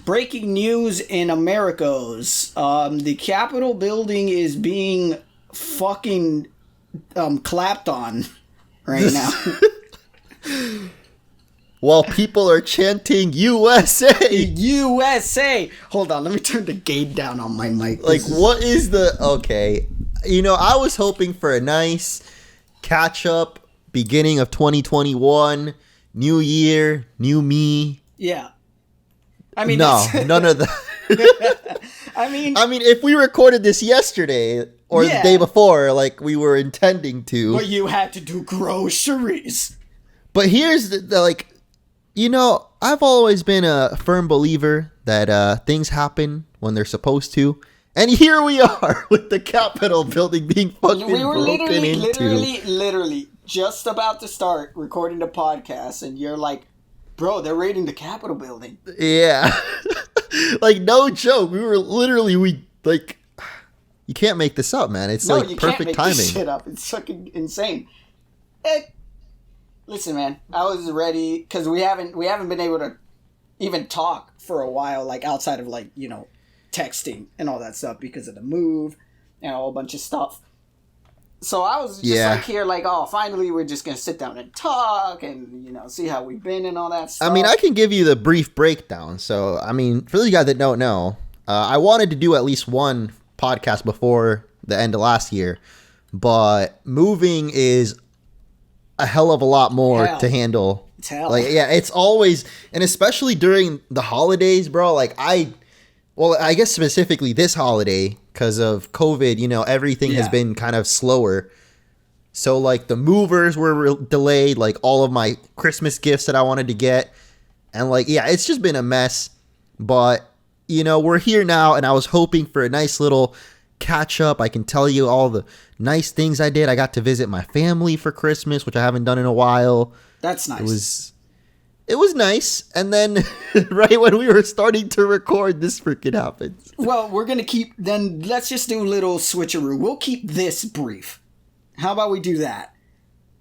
Breaking news in Americas. The Capitol building is being fucking clapped on right now. While people are chanting USA. USA. Hold on, let me turn the gain down on my mic. What is the... Okay. I was hoping for a nice catch-up beginning of 2021. New year, new me. Yeah. I mean... No, none of that. I mean, if we recorded this yesterday or the day before, like we were intending to... But you had to do groceries. But here's I've always been a firm believer that things happen when they're supposed to. And here we are with the Capitol building being fucking we were broken into. literally just about to start recording the podcast, and you're like, bro, they're raiding the Capitol building. Yeah. Like, no joke. We were literally, you can't make this up, man. It's perfect timing. No, you can't make this shit up. It's fucking insane. Listen, man, I was ready, because we haven't been able to even talk for a while, like, outside of, like, texting and all that stuff because of the move and a whole bunch of stuff. So I was just here like, oh, finally we're just going to sit down and talk and, see how we've been and all that stuff. I mean, I can give you the brief breakdown. So, I mean, for those guys that don't know, I wanted to do at least one podcast before the end of last year, but moving is a hell of a lot more to handle. It's hell. Like, yeah, it's always, and especially during the holidays, bro, like well, I guess specifically this holiday, because of COVID, everything has been kind of slower. So, like, the movers were delayed, like, all of my Christmas gifts that I wanted to get. And, like, yeah, it's just been a mess. But, we're here now, and I was hoping for a nice little catch-up. I can tell you all the nice things I did. I got to visit my family for Christmas, which I haven't done in a while. That's nice. It was nice, and then right when we were starting to record, this freaking happens. Well, we're going to let's just do a little switcheroo. We'll keep this brief. How about we do that?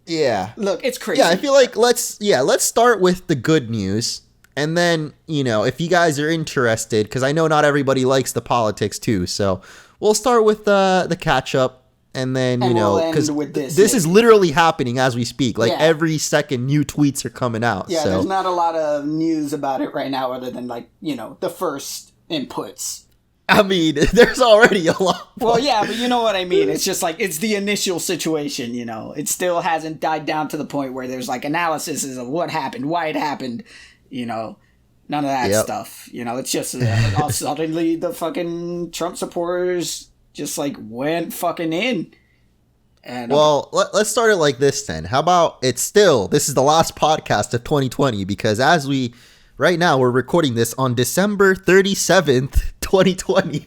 Yeah. Look, it's crazy. Yeah, I feel like let's start with the good news, and then, if you guys are interested, because I know not everybody likes the politics too, so we'll start with the catch-up. And then, because this is literally happening as we speak. Like, every second, new tweets are coming out. Yeah, there's not a lot of news about it right now other than, like, the first inputs. I mean, there's already a lot. Well, yeah, but you know what I mean. It's just, like, it's the initial situation, It still hasn't died down to the point where there's, like, analysis of what happened, why it happened, None of that stuff. It's just suddenly the fucking Trump supporters just like went fucking in. And well, let's start it like this then. How about this is the last podcast of 2020, because right now we're recording this on December 37th, 2020.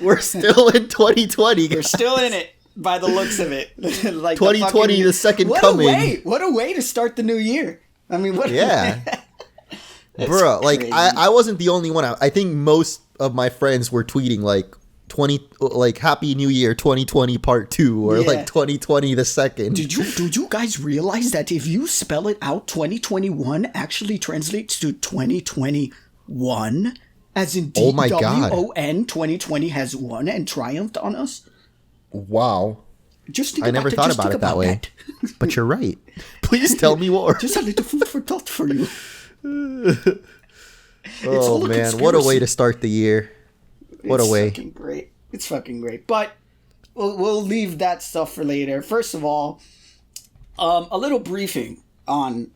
We're still in 2020. We're still in it by the looks of it. Like 2020, the second coming. What a way to start the new year. I mean, what? Yeah. Bro, like I wasn't the only one. I think most of my friends were tweeting like, Happy New Year 2020 Part 2 or like 2020 the second. Did you guys realize that if you spell it out, 2021 actually translates to 2021? As in DWON, 2020 has won and triumphed on us? Wow. I never thought about it that way. But you're right. Please tell me more. Just a little food for thought for you. Oh man, what a way to start the year. What a way. It's fucking great. But we'll leave that stuff for later. First of all, a little briefing on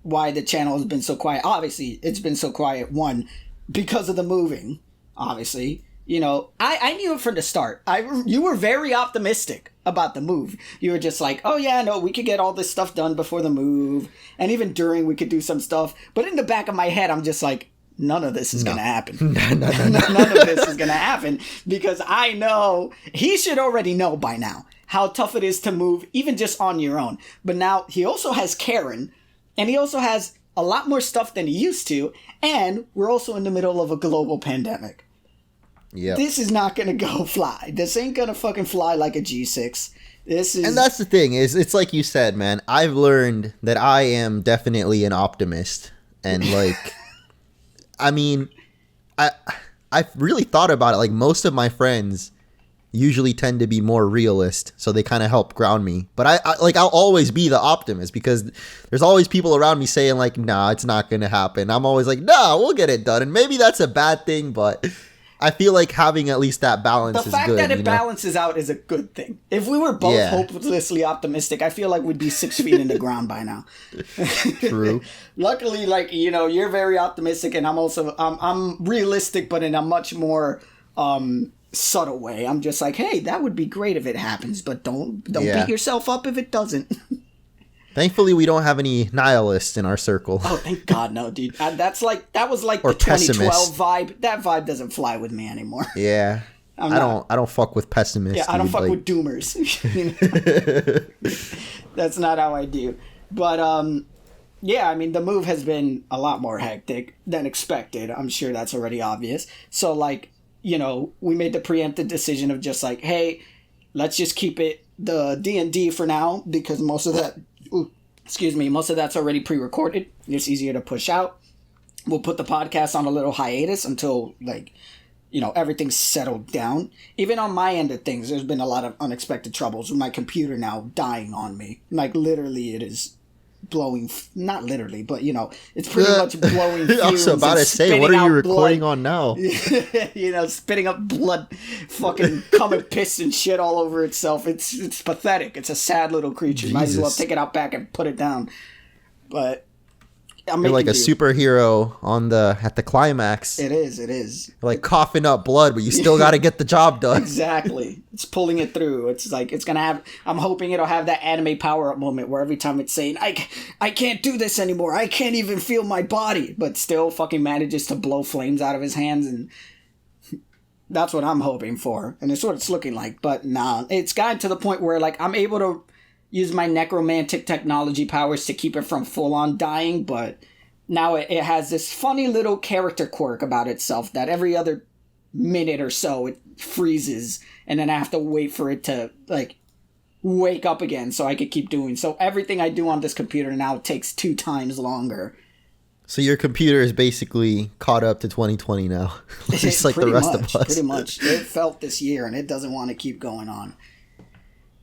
why the channel has been so quiet. Obviously, it's been so quiet, one, because of the moving, obviously. I knew it from the start. You were very optimistic about the move. You were just like, oh yeah, no, we could get all this stuff done before the move. And even during, we could do some stuff. But in the back of my head, I'm just like, none of this is going to happen. None of this is going to happen, because I know he should already know by now how tough it is to move, even just on your own. But now he also has Karen, and he also has a lot more stuff than he used to, and we're also in the middle of a global pandemic. Yeah. This is not gonna go fly. This ain't gonna fucking fly like a G6. And that's the thing, is it's like you said, man. I've learned that I am definitely an optimist, and like, I mean, I've really thought about it. Like, most of my friends usually tend to be more realist, so they kind of help ground me. But I'll always be the optimist, because there's always people around me saying like, nah, it's not gonna happen. I'm always like, nah, we'll get it done. And maybe that's a bad thing, but I feel like having at least that balance is good. The fact that it balances out is a good thing. If we were both hopelessly optimistic, I feel like we'd be 6 feet in the ground by now. True. Luckily, like, you know, you're very optimistic, and I'm realistic, but in a much more subtle way. I'm just like, hey, that would be great if it happens, but don't beat yourself up if it doesn't. Thankfully, we don't have any nihilists in our circle. Oh, thank God, no, dude. That was like the 2012 vibe. That vibe doesn't fly with me anymore. Yeah, I don't fuck with pessimists. Yeah, I don't fuck with doomers. That's not how I do. But yeah, I mean, the move has been a lot more hectic than expected. I'm sure that's already obvious. So, like, you know, we made the preemptive decision of just like, hey, let's just keep it the D&D for now, because most of that's already pre-recorded. It's easier to push out. We'll put the podcast on a little hiatus until, like, you know, everything's settled down. Even on my end of things, there's been a lot of unexpected troubles with my computer now dying on me. Like, literally, it is blowing, not literally, but, you know, it's pretty much blowing fumes. I was about to say, what are you recording on now? You know, spitting up blood, fucking coming piss and shit all over itself. It's pathetic. It's a sad little creature. Jesus. Might as well take it out back and put it down. But you're like a superhero at the climax. It is. You're like coughing up blood, but you still got to get the job done. Exactly. It's pulling it through. It's like, it's going to have, I'm hoping it'll have that anime power-up moment where every time it's saying, I can't do this anymore. I can't even feel my body. But still fucking manages to blow flames out of his hands. And that's what I'm hoping for. And it's what it's looking like. But nah, it's gotten to the point where, like, I'm able to use my necromantic technology powers to keep it from full-on dying, but now it has this funny little character quirk about itself that every other minute or so it freezes, and then I have to wait for it to, like, wake up again so I could keep doing. So everything I do on this computer now takes 2 times longer. So your computer is basically caught up to 2020 now, just like the rest of us. Pretty much. It felt this year, and it doesn't want to keep going on.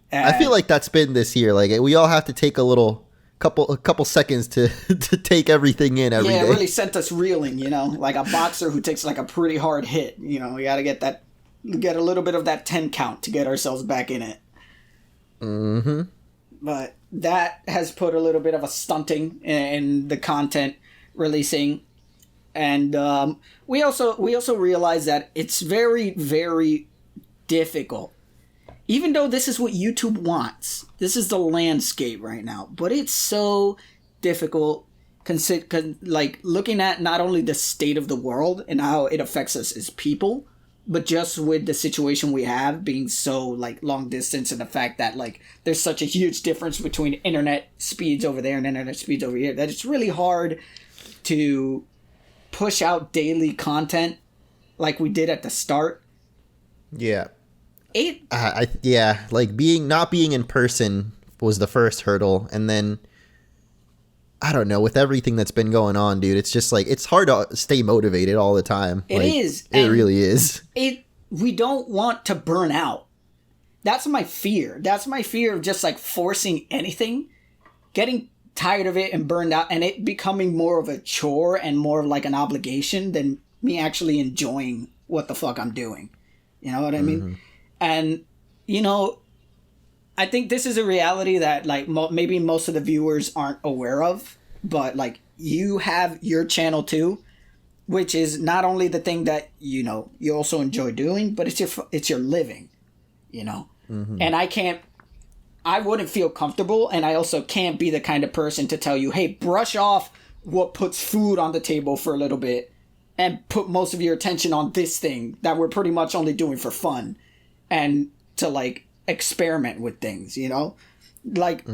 I feel like that's been this year. Like, we all have to take a couple seconds to take everything in every day. Yeah, it really sent us reeling, you know, like a boxer who takes like a pretty hard hit. You know, we got to get a little bit of that 10 count to get ourselves back in it. Mm-hmm. But that has put a little bit of a stunting in the content releasing, and we also realize that it's very, very difficult. Even though this is what YouTube wants, this is the landscape right now, but it's so difficult, like, looking at not only the state of the world and how it affects us as people, but just with the situation we have being so, like, long distance, and the fact that, like, there's such a huge difference between internet speeds over there and internet speeds over here, that it's really hard to push out daily content like we did at the start. Yeah. Like not being in person was the first hurdle, and then I don't know, with everything that's been going on, dude, it's just like, it's hard to stay motivated all the time. It is. It really is. We don't want to burn out. That's my fear. That's my fear of just, like, forcing anything, getting tired of it and burned out, and it becoming more of a chore and more of like an obligation than me actually enjoying what the fuck I'm doing. You know what I mean? Mm-hmm. And, you know, I think this is a reality that, like, maybe most of the viewers aren't aware of, but, like, you have your channel too, which is not only the thing that, you know, you also enjoy doing, but it's your living, you know? Mm-hmm. And I wouldn't feel comfortable, and I also can't be the kind of person to tell you, hey, brush off what puts food on the table for a little bit and put most of your attention on this thing that we're pretty much only doing for fun, and to, like, experiment with things, you know? Like,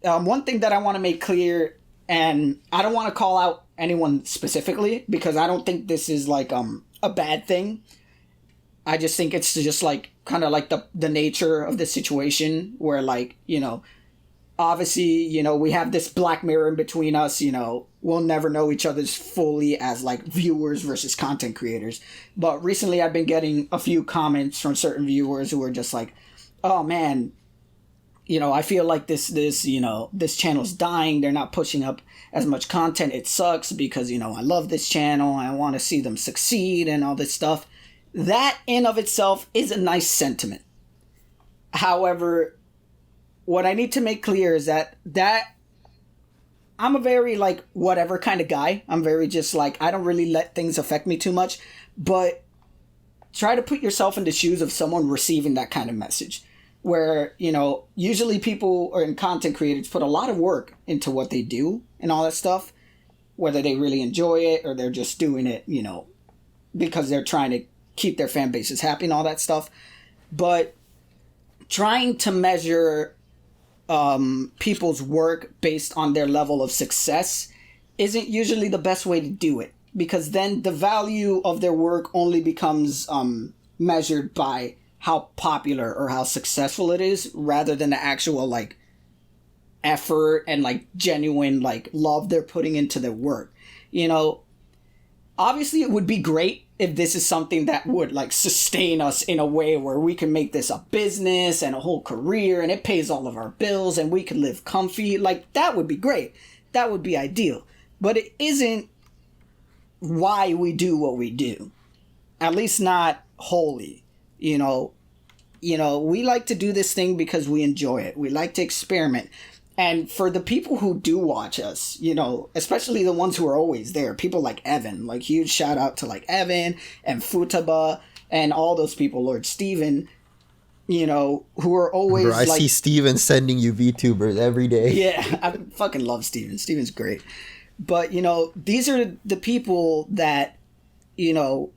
one thing that I want to make clear, and I don't want to call out anyone specifically, because I don't think this is, like, a bad thing. I just think it's just like kind of like the nature of the situation where, like, you know, obviously, you know, we have this black mirror in between us. You know, we'll never know each other's fully as like viewers versus content creators. But recently I've been getting a few comments from certain viewers who are just like, oh man, you know, I feel like this channel's dying. They're not pushing up as much content. It sucks because, you know, I love this channel. I want to see them succeed and all this stuff. That in of itself is a nice sentiment. However, what I need to make clear is that I'm a very like whatever kind of guy. I'm very just like, I don't really let things affect me too much. But try to put yourself in the shoes of someone receiving that kind of message. Where, you know, usually people or in content creators put a lot of work into what they do and all that stuff, whether they really enjoy it or they're just doing it, you know, because they're trying to keep their fan bases happy and all that stuff. But trying to measure people's work based on their level of success isn't usually the best way to do it, because then the value of their work only becomes measured by how popular or how successful it is, rather than the actual like effort and like genuine like love they're putting into their work. You know, obviously it would be great if this is something that would like sustain us in a way where we can make this a business and a whole career and it pays all of our bills and we can live comfy. Like, that would be great. That would be ideal. But it isn't why we do what we do. At least not wholly. You know, we like to do this thing because we enjoy it. We like to experiment. And for the people who do watch us, you know, especially the ones who are always there, people like Evan, like huge shout out to like Evan and Futaba and all those people, Lord Steven, you know, who are always I see Steven sending you VTubers every day. Yeah, I fucking love Steven. Steven's great. But, you know, these are the people that, you know,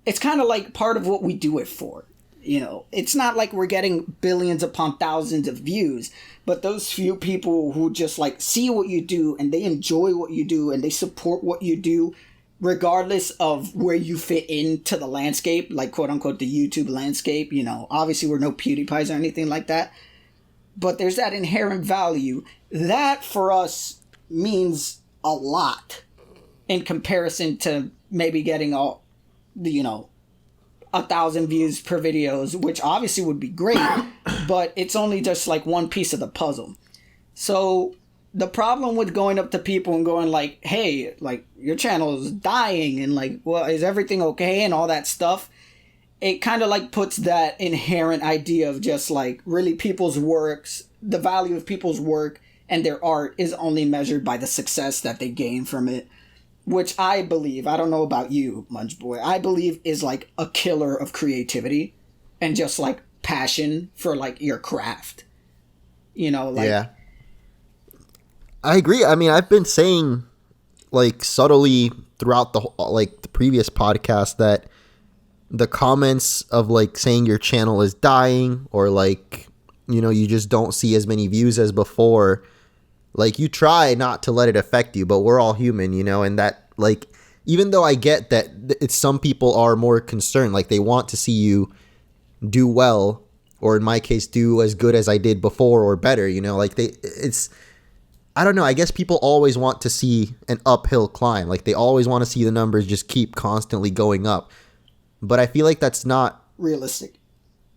it's kind of like part of what we do it for. You know, it's not like we're getting billions upon thousands of views, but those few people who just like see what you do and they enjoy what you do and they support what you do, regardless of where you fit into the landscape, like quote unquote the YouTube landscape. You know, obviously we're no PewDiePies or anything like that, but there's that inherent value that for us means a lot in comparison to maybe getting all, you know, 1,000 views per videos, which obviously would be great, but it's only just like one piece of the puzzle. So the problem with going up to people and going like, hey, like your channel is dying and like, well, is everything okay and all that stuff, it kind of like puts that inherent idea of just like really people's works, the value of people's work and their art is only measured by the success that they gain from it. Which I believe, I don't know about you, Munch Boy, I believe is like a killer of creativity and just like passion for like your craft. You know, like. Yeah. I agree. I mean, I've been saying like subtly throughout the previous podcast that the comments of like saying your channel is dying or like, you know, you just don't see as many views as before. Like, you try not to let it affect you, but we're all human, you know, and that, like, even though I get that it's some people are more concerned, like, they want to see you do well, or in my case, do as good as I did before or better, you know, like, I don't know, I guess people always want to see an uphill climb. Like, they always want to see the numbers just keep constantly going up. But I feel like that's not realistic.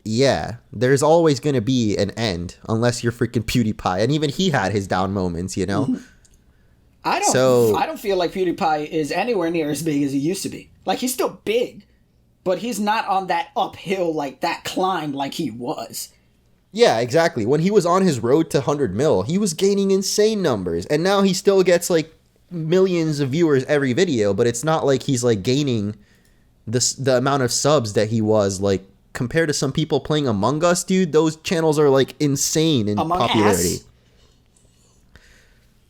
Yeah, there's always going to be an end unless you're freaking PewDiePie. And even he had his down moments, you know? I don't feel like PewDiePie is anywhere near as big as he used to be. Like, he's still big, but he's not on that uphill, like, that climb like he was. Yeah, exactly. When he was on his road to 100 mil, he was gaining insane numbers. And now he still gets, like, millions of viewers every video, but it's not like he's, like, gaining the amount of subs that he was, like, compared to some people playing Among Us, dude. Those channels are like insane in popularity.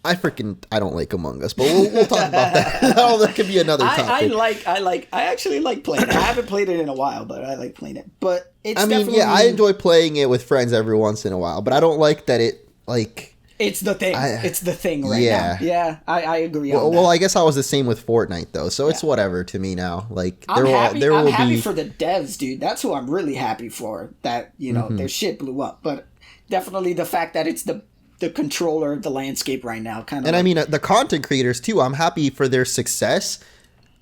I don't like Among Us, but we'll talk about that. Oh, that could be another topic. I actually like playing it. I haven't played it in a while, but I like playing it. But it's I enjoy playing it with friends every once in a while, but I don't like that it, like, It's the thing. It's the thing right yeah. now. Yeah, I agree on that. Well, I guess I was the same with Fortnite though, so it's whatever to me now. Like I'm happy for the devs, dude. That's who I'm really happy for. That their shit blew up, but definitely the fact that it's the controller of the landscape right now, kind of. And I mean the content creators too. I'm happy for their success.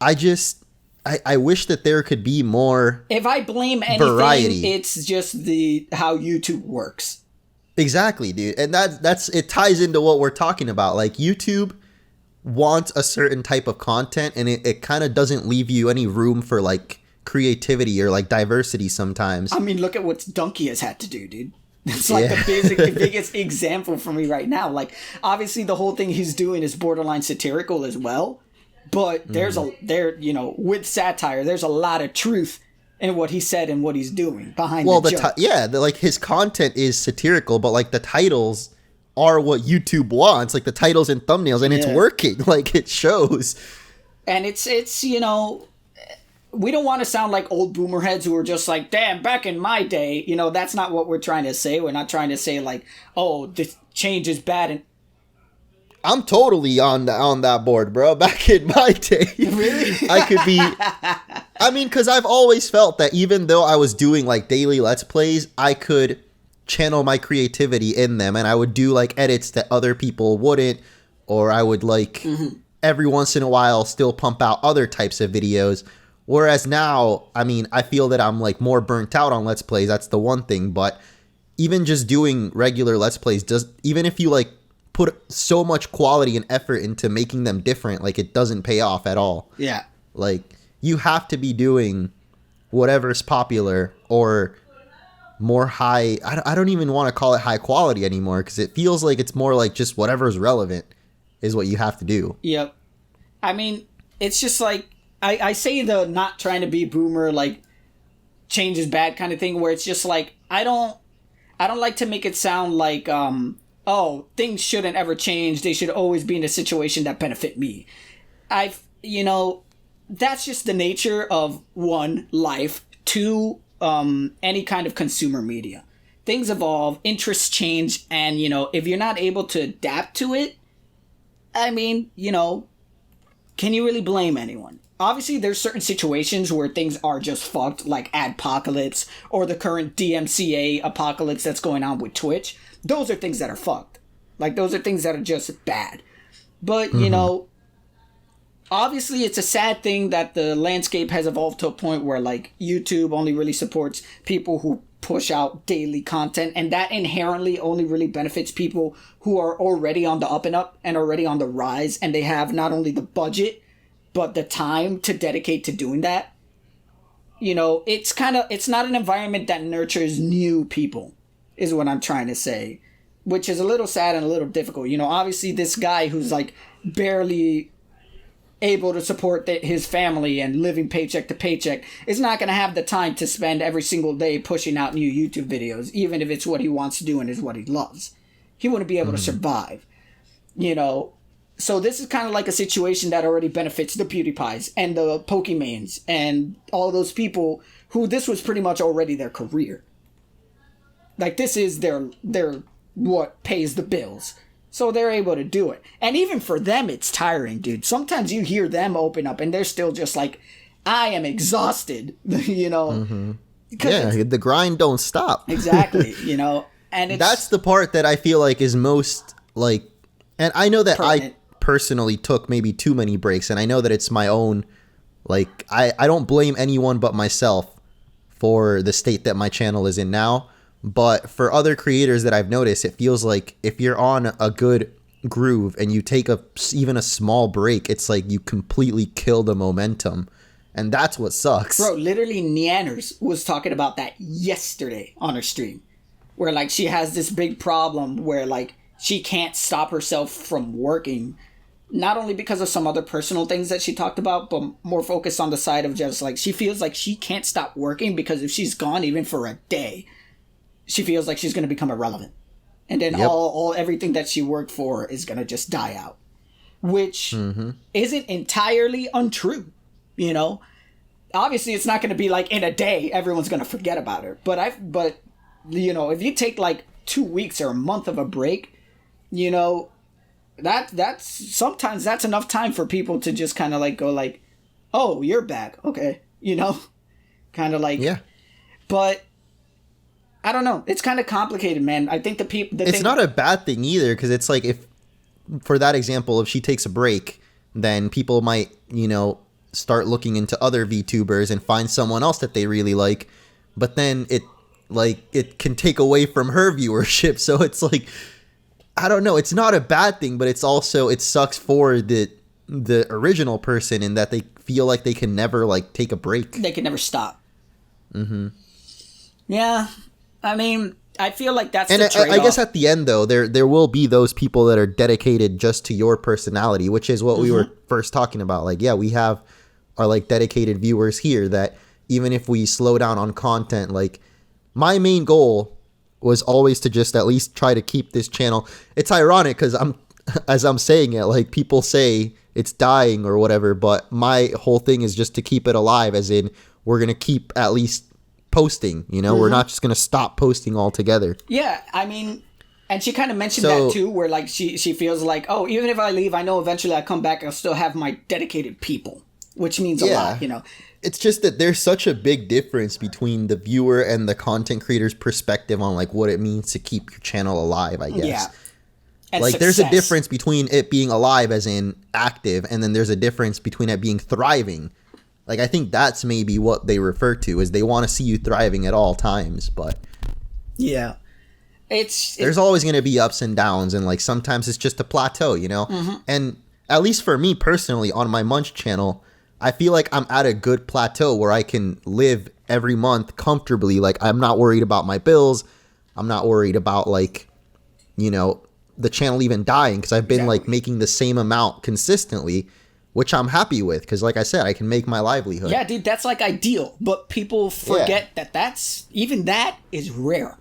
I wish that there could be more. If I blame anything, variety. It's just how YouTube works. Exactly, dude. And that's it ties into what we're talking about. Like YouTube wants a certain type of content and it kind of doesn't leave you any room for like creativity or like diversity sometimes. I mean, look at what Donkey has had to do, dude. It's like the biggest example for me right now. Like obviously the whole thing he's doing is borderline satirical as well, but with satire, there's a lot of truth in what he said and what he's doing behind the joke. Like his content is satirical, but like the titles are what YouTube wants, like the titles and thumbnails, and it's working. Like it shows. And it's we don't want to sound like old boomer heads who are just like, damn, back in my day, that's not what we're trying to say. We're not trying to say like, oh, this change is bad. And I'm totally on that board, bro. Back in my day, really, I could be. I mean, because I've always felt that even though I was doing like daily Let's Plays, I could channel my creativity in them, and I would do like edits that other people wouldn't, or I would like every once in a while still pump out other types of videos. Whereas now, I mean, I feel that I'm like more burnt out on Let's Plays. That's the one thing, but even just doing regular Let's Plays even if you like put so much quality and effort into making them different, like it doesn't pay off at all. Yeah. Like you have to be doing whatever's popular or more high. I don't even want to call it high quality anymore because it feels like it's more like just whatever's relevant is what you have to do. Yep. I mean, it's just like I say the not trying to be boomer, like change is bad kind of thing, where it's just like I don't like to make it sound like things shouldn't ever change. They should always be in a situation that benefit me. That's just the nature of one, life, two, any kind of consumer media. Things evolve, interests change, and if you're not able to adapt to it, I mean, can you really blame anyone? Obviously, there's certain situations where things are just fucked, like Adpocalypse or the current DMCA apocalypse that's going on with Twitch. Those are things that are fucked. Like, those are things that are just bad. But, obviously it's a sad thing that the landscape has evolved to a point where, like, YouTube only really supports people who push out daily content, and that inherently only really benefits people who are already on the up and up and already on the rise, and they have not only the budget, but the time to dedicate to doing that. It's not an environment that nurtures new people, is what I'm trying to say. Which is a little sad and a little difficult. Obviously this guy who's like barely able to support his family and living paycheck to paycheck is not going to have the time to spend every single day pushing out new YouTube videos, even if it's what he wants to do and is what he loves. He wouldn't be able to survive. So this is kind of like a situation that already benefits the PewDiePies and the Pokemans and all those people who this was pretty much already their career. Like this is their what pays the bills. So they're able to do it. And even for them, it's tiring, dude. Sometimes you hear them open up and they're still just like, I am exhausted, Yeah, the grind don't stop. Exactly, and that's the part that I feel like is most like, and I know that pertinent. I personally took maybe too many breaks, and I know that it's my own, like, I don't blame anyone but myself for the state that my channel is in now. But for other creators that I've noticed, it feels like if you're on a good groove and you take even a small break, it's like you completely kill the momentum. And that's what sucks. Bro, literally Neanners was talking about that yesterday on her stream. Where like she has this big problem where like she can't stop herself from working. Not only because of some other personal things that she talked about, but more focused on the side of just like she feels like she can't stop working because if she's gone even for a day, she feels like she's going to become irrelevant. And then all everything that she worked for is going to just die out. Which isn't entirely untrue, Obviously, it's not going to be like in a day, everyone's going to forget about her. But if you take like 2 weeks or a month of a break, you know, that's sometimes that's enough time for people to just kind of like go like, oh, you're back, okay, you know, kind of like, yeah. But I don't know, it's kind of complicated, man. I think it's not a bad thing either, because it's like, if for that example, if she takes a break, then people might, you know, start looking into other VTubers and find someone else that they really like, but then it can take away from her viewership. So it's like, I don't know, it's not a bad thing, but it's also, it sucks for the original person in that they feel like they can never like take a break. They can never stop. Yeah, I mean, I feel like that's the trade-off. I guess at the end, though, there will be those people that are dedicated just to your personality, which is what we were first talking about. Like, yeah, we have our like dedicated viewers here that even if we slow down on content, like my main goal was always to just at least try to keep this channel. It's ironic because as I'm saying it, like people say it's dying or whatever, but my whole thing is just to keep it alive, as in we're going to keep at least posting, you know, we're not just going to stop posting altogether. Yeah, I mean, and she kind of mentioned that too, where like she feels like, oh, even if I leave, I know eventually I come back, I'll still have my dedicated people, which means a lot, you know. It's just that there's such a big difference between the viewer and the content creator's perspective on like what it means to keep your channel alive, I guess. Yeah. And like success. There's a difference between it being alive as in active, and then there's a difference between it being thriving. Like, I think that's maybe what they refer to, is they want to see you thriving at all times, but... Yeah. There's always going to be ups and downs, and, like, sometimes it's just a plateau, you know? And at least for me personally, on my Munch channel, I feel like I'm at a good plateau where I can live every month comfortably. Like, I'm not worried about my bills. I'm not worried about, like, you know, the channel even dying, because I've been, like, making the same amount consistently, which I'm happy with, because like I said, I can make my livelihood. Yeah, dude, that's like ideal, but people forget that that is rare.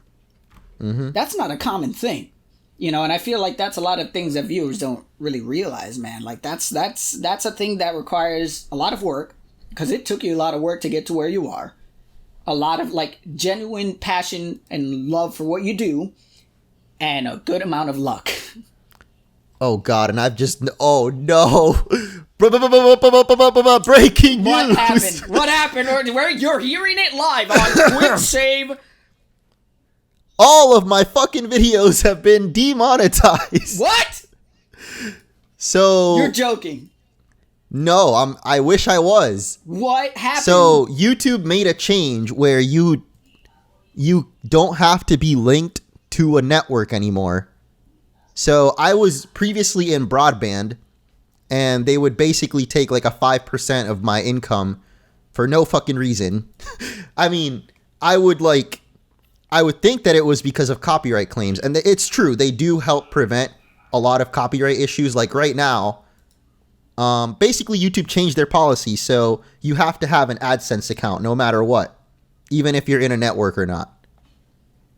That's not a common thing, you know, and I feel like that's a lot of things that viewers don't really realize, man. Like that's a thing that requires a lot of work, because it took you a lot of work to get to where you are. A lot of like genuine passion and love for what you do, and a good amount of luck. Oh God, and I've just oh no. Breaking news. What happened? Where you're hearing it live on Quip Save. All of my fucking videos have been demonetized. What? So you're joking. No, I wish I was. What happened? So YouTube made a change where you don't have to be linked to a network anymore. So I was previously in broadband, and they would basically take like a 5% of my income for no fucking reason. I mean, I would think that it was because of copyright claims, and it's true. They do help prevent a lot of copyright issues. Like right now, basically YouTube changed their policy, so you have to have an AdSense account no matter what, even if you're in a network or not.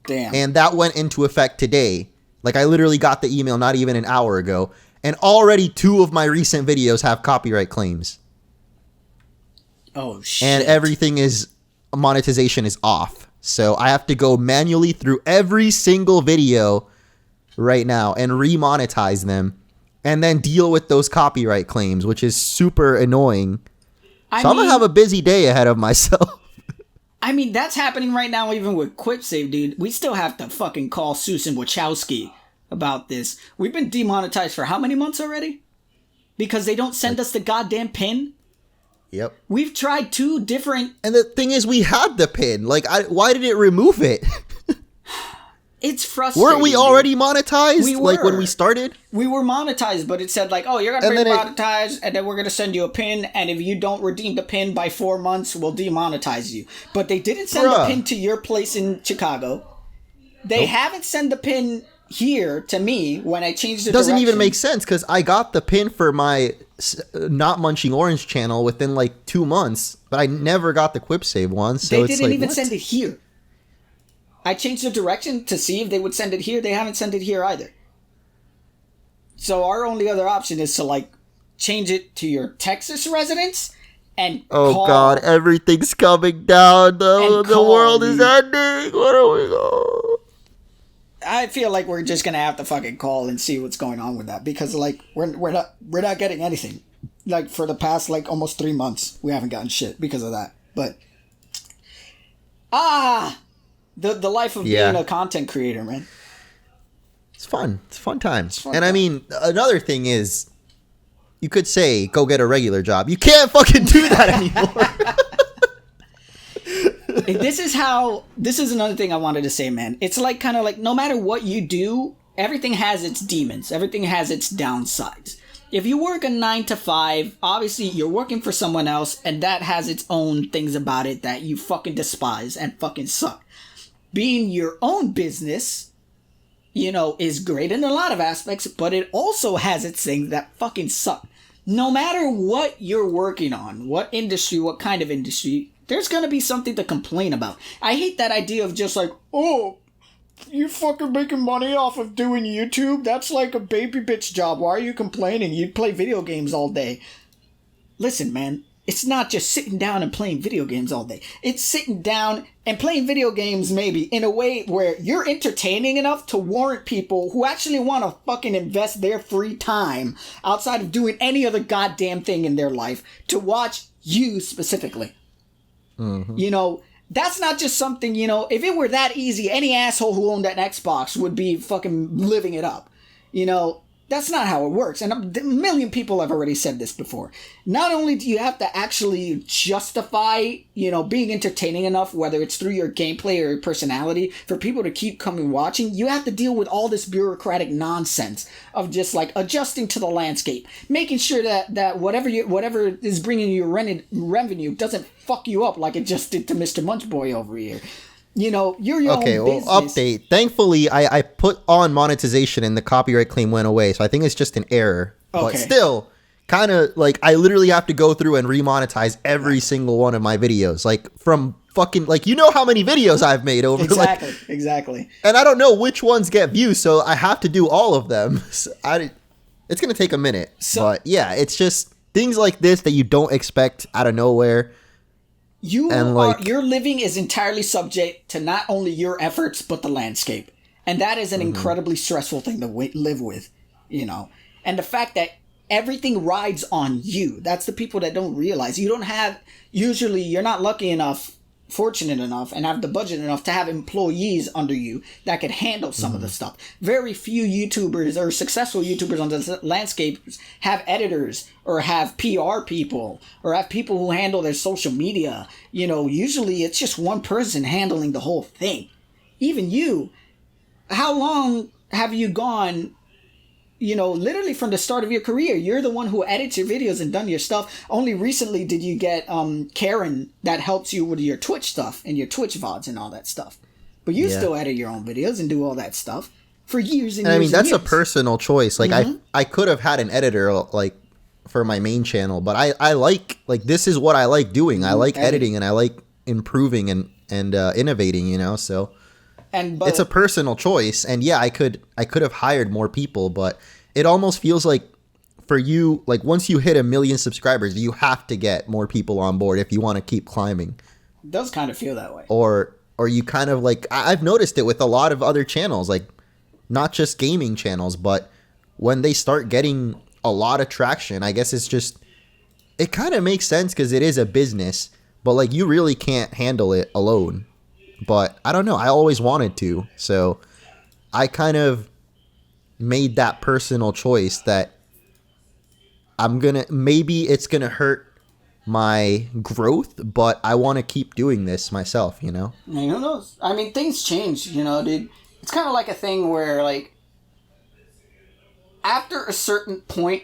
Damn. And that went into effect today. Like, I literally got the email not even an hour ago, and already 2 of my recent videos have copyright claims. Oh, shit. And everything monetization is off. So I have to go manually through every single video right now and remonetize them, and then deal with those copyright claims, which is super annoying. I'm going to have a busy day ahead of myself. I mean, that's happening right now even with Quip Save, dude. We still have to fucking call Susan Wachowski about this. We've been demonetized for how many months already? Because they don't send us the goddamn pin? Yep. We've tried 2 different... And the thing is, we had the pin. Like, why did it remove it? It's frustrating. Weren't we already monetized? We were. Like, when we started? We were monetized, but it said, like, oh, you're going to be monetized, and then we're going to send you a pin, and if you don't redeem the pin by 4 months, we'll demonetize you. But they didn't send the pin to your place in Chicago. They haven't sent the pin here to me when I changed the direction. Doesn't even make make sense, because I got the pin for my not MunchingOrange channel within, like, 2 months, but I never got the Quip Save one, so they didn't even send it here. I changed the direction to see if they would send it here. They haven't sent it here either. So our only other option is to, like, change it to your Texas residence and God, everything's coming down. The world is ending. What are we going? I feel like we're just gonna have to fucking call and see what's going on with that, because like we're not getting anything. Like for the past like almost 3 months, we haven't gotten shit because of that. But the life of being a content creator, man. It's fun. It's fun times. I mean, another thing is, you could say go get a regular job. You can't fucking do that anymore. This is another thing I wanted to say, man. It's like kind of like no matter what you do, everything has its demons. Everything has its downsides. If you work a 9 to 5, obviously you're working for someone else, and that has its own things about it that you fucking despise and fucking suck. Being your own business, you know, is great in a lot of aspects, but it also has its things that fucking suck. No matter what you're working on, what industry, what kind of industry, there's gonna be something to complain about. I hate that idea of just like, oh, you fucking making money off of doing YouTube? That's like a baby bitch job. Why are you complaining? You play video games all day. Listen, man, it's not just sitting down and playing video games all day. It's sitting down and playing video games maybe in a way where you're entertaining enough to warrant people who actually want to fucking invest their free time outside of doing any other goddamn thing in their life to watch you specifically. Mm-hmm. You know, that's not just something, you know, if it were that easy, any asshole who owned an Xbox would be fucking living it up. You know, that's not how it works. And a million people have already said this before. Not only do you have to actually justify, you know, being entertaining enough, whether it's through your gameplay or your personality, for people to keep coming watching, you have to deal with all this bureaucratic nonsense of just like adjusting to the landscape, making sure that whatever is bringing you revenue doesn't fuck you up like it just did to Mr. Munchboy over here. You know, you're your own business. Okay, well, update. Thankfully, I put on monetization and the copyright claim went away, so I think it's just an error. Okay. But still, kind of, like, I literally have to go through and remonetize every single one of my videos. Like, from fucking, like, you know how many videos I've made over, Exactly. And I don't know which ones get views, so I have to do all of them. So it's going to take a minute. But, yeah, it's just things like this that you don't expect out of nowhere. Your living is entirely subject to not only your efforts, but the landscape. And that is an incredibly stressful thing to live with, you know. And the fact that everything rides on you. That's the people that don't realize. Usually you're not lucky enough, fortunate enough, and have the budget enough to have employees under you that could handle some of the stuff. Very few YouTubers or successful YouTubers on the landscape have editors or have PR people or have people who handle their social media. You know, usually it's just one person handling the whole thing. Even you, how long have you gone, you know, literally from the start of your career? You're the one who edits your videos and done your stuff. Only recently did you get Karen that helps you with your Twitch stuff and your Twitch VODs and all that stuff. But you still edit your own videos and do all that stuff for years and years. I mean, that's a personal choice. Like, I could have had an editor, like, for my main channel, but I like this is what I like doing. I like editing and I like improving and innovating, you know, so... But it's a personal choice, and yeah, I could have hired more people, but it almost feels like for you, like once you hit 1 million subscribers, you have to get more people on board if you want to keep climbing. It does kind of feel that way. Or you kind of like, I've noticed it with a lot of other channels, like not just gaming channels, but when they start getting a lot of traction, I guess it's just, it kind of makes sense because it is a business, but like you really can't handle it alone. But I don't know. I always wanted to. So I kind of made that personal choice that maybe it's going to hurt my growth, but I want to keep doing this myself, you know? Who knows? I mean, things change, you know, dude. It's kind of like a thing where, like, after a certain point,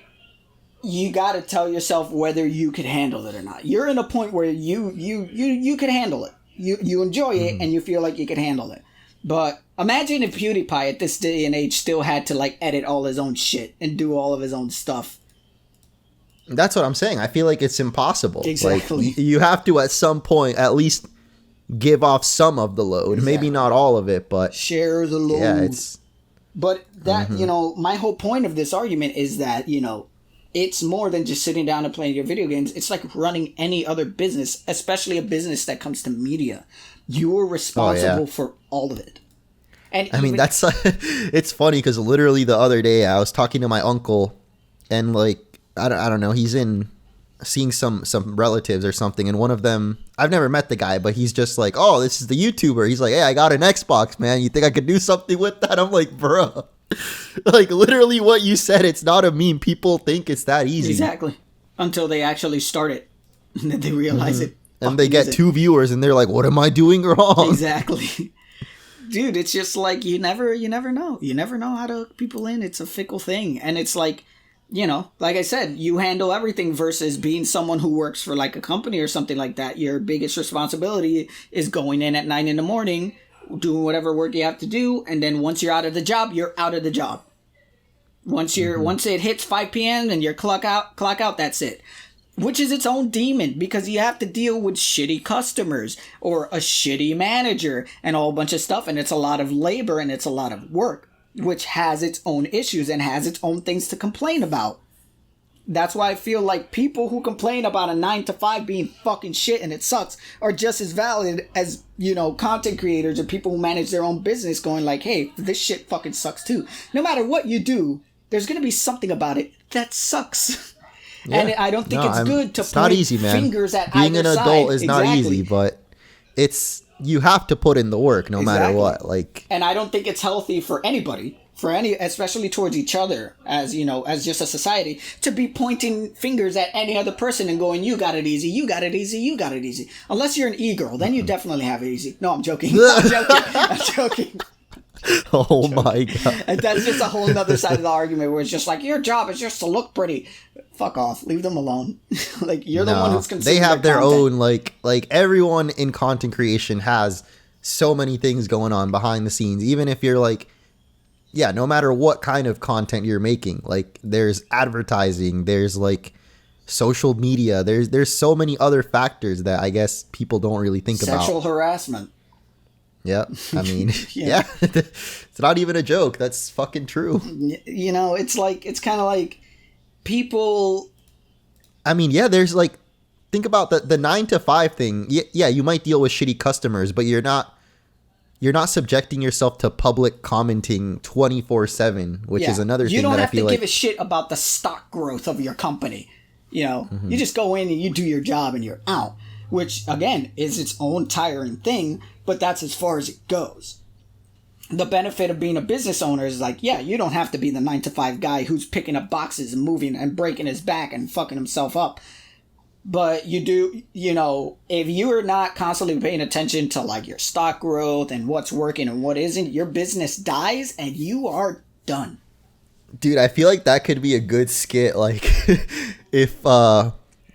you got to tell yourself whether you could handle it or not. You're in a point where you could handle it. You enjoy it and you feel like you can handle it. But imagine if PewDiePie at this day and age still had to like edit all his own shit and do all of his own stuff. That's what I'm saying. I feel like it's impossible. Exactly. Like, you have to at some point at least give off some of the load. Exactly. Maybe not all of it, but share the load. Yeah, it's... But that, you know, my whole point of this argument is that, you know, it's more than just sitting down and playing your video games. It's like running any other business, especially a business that comes to media. You're responsible for all of it. And I mean, that's it's funny because literally the other day I was talking to my uncle, and like I don't know, he's in seeing some relatives or something, and one of them, I've never met the guy, but he's just like, oh, this is the YouTuber. He's like, hey, I got an Xbox, man. You think I could do something with that? I'm like, bro, like literally what you said. It's not a meme. People think it's that easy. Exactly. Until they actually start it, and then they realize it. And they get 2 viewers, and they're like, what am I doing wrong? Exactly. Dude, it's just like you never know. You never know how to hook people in. It's a fickle thing. And it's like, you know, like I said, you handle everything versus being someone who works for like a company or something like that. Your biggest responsibility is going in at 9 a.m, doing whatever work you have to do, and then once you're out of the job, you're out of the job. Once it hits 5 p.m. and you're clock out, that's it. Which is its own demon, because you have to deal with shitty customers or a shitty manager and a whole bunch of stuff, and it's a lot of labor and it's a lot of work, which has its own issues and has its own things to complain about. That's why I feel like people who complain about a 9 to 5 being fucking shit and it sucks are just as valid as, you know, content creators or people who manage their own business going like, hey, this shit fucking sucks too. No matter what you do, there's going to be something about it that sucks. Yeah. And I don't think it's good to point easy, fingers at being either an side. adult is not easy, but you have to put in the work no matter what. Like, and I don't think it's healthy for anybody, especially towards each other, as you know, as just a society, to be pointing fingers at any other person and going, "You got it easy, you got it easy, you got it easy." Unless you're an e-girl, then you definitely have it easy. No, I'm joking. I'm joking. Oh my god! And that's just a whole nother side of the argument where it's just like, your job is just to look pretty. Fuck off. Leave them alone. Like, you're the one who's consuming. They have their own, like everyone in content creation has so many things going on behind the scenes. Even if you're like, yeah, no matter what kind of content you're making, like there's advertising, there's like social media, there's so many other factors that I guess people don't really think about. Sexual harassment. Yeah, I mean, yeah, it's not even a joke. That's fucking true. You know, it's kind of like people. I mean, yeah, there's like, think about the 9 to 5 thing. Yeah, you might deal with shitty customers, but you're not subjecting yourself to public commenting 24/7, which is another thing that I feel like. You don't have to give a shit about the stock growth of your company. You know, you just go in and you do your job and you're out, which again is its own tiring thing. But that's as far as it goes. The benefit of being a business owner is like, yeah, you don't have to be the 9 to 5 guy who's picking up boxes and moving and breaking his back and fucking himself up. But you do, you know, if you're not constantly paying attention to like your stock growth and what's working and what isn't, your business dies and you are done. Dude, I feel like that could be a good skit. Like if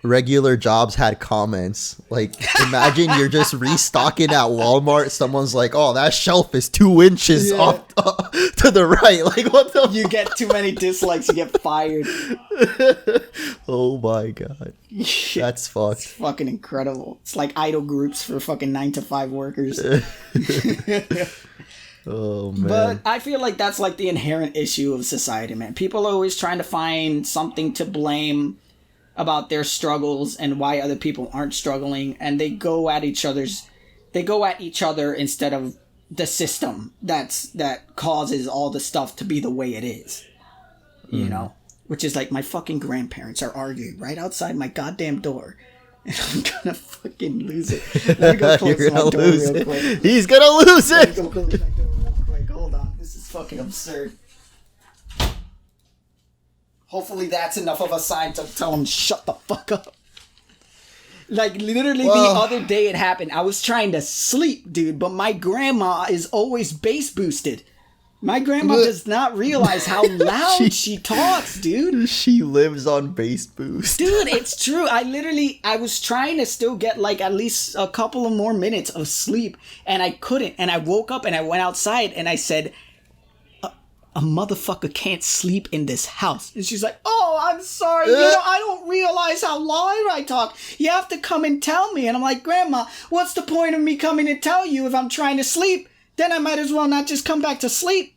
regular jobs had comments. Like, imagine you're just restocking at Walmart. Someone's like, "Oh, that shelf is 2 inches off to the right." Like, what the? You get too many dislikes, you get fired. Oh my god, that's fucked. It's fucking incredible. It's like idle groups for fucking 9 to 5 workers. Oh man. But I feel like that's like the inherent issue of society, man. People are always trying to find something to blame about their struggles and why other people aren't struggling, and they go at each other instead of the system that causes all the stuff to be the way it is. You know? Which is like my fucking grandparents are arguing right outside my goddamn door. And I'm gonna fucking lose it. Let me go close my door real quick. He's gonna lose it! Let me go close my door real quick. Hold on. This is fucking absurd. Hopefully that's enough of a sign to tell him shut the fuck up. Like, literally the other day it happened. I was trying to sleep, dude, but my grandma is always bass boosted. My grandma does not realize how loud she talks, dude. She lives on bass boost. Dude, it's true. I was trying to still get like at least a couple of more minutes of sleep, and I couldn't. And I woke up and I went outside and I said, a motherfucker can't sleep in this house. And she's like, oh, I'm sorry. You know, I don't realize how loud I talk. You have to come and tell me. And I'm like, Grandma, what's the point of me coming to tell you if I'm trying to sleep? Then I might as well not just come back to sleep.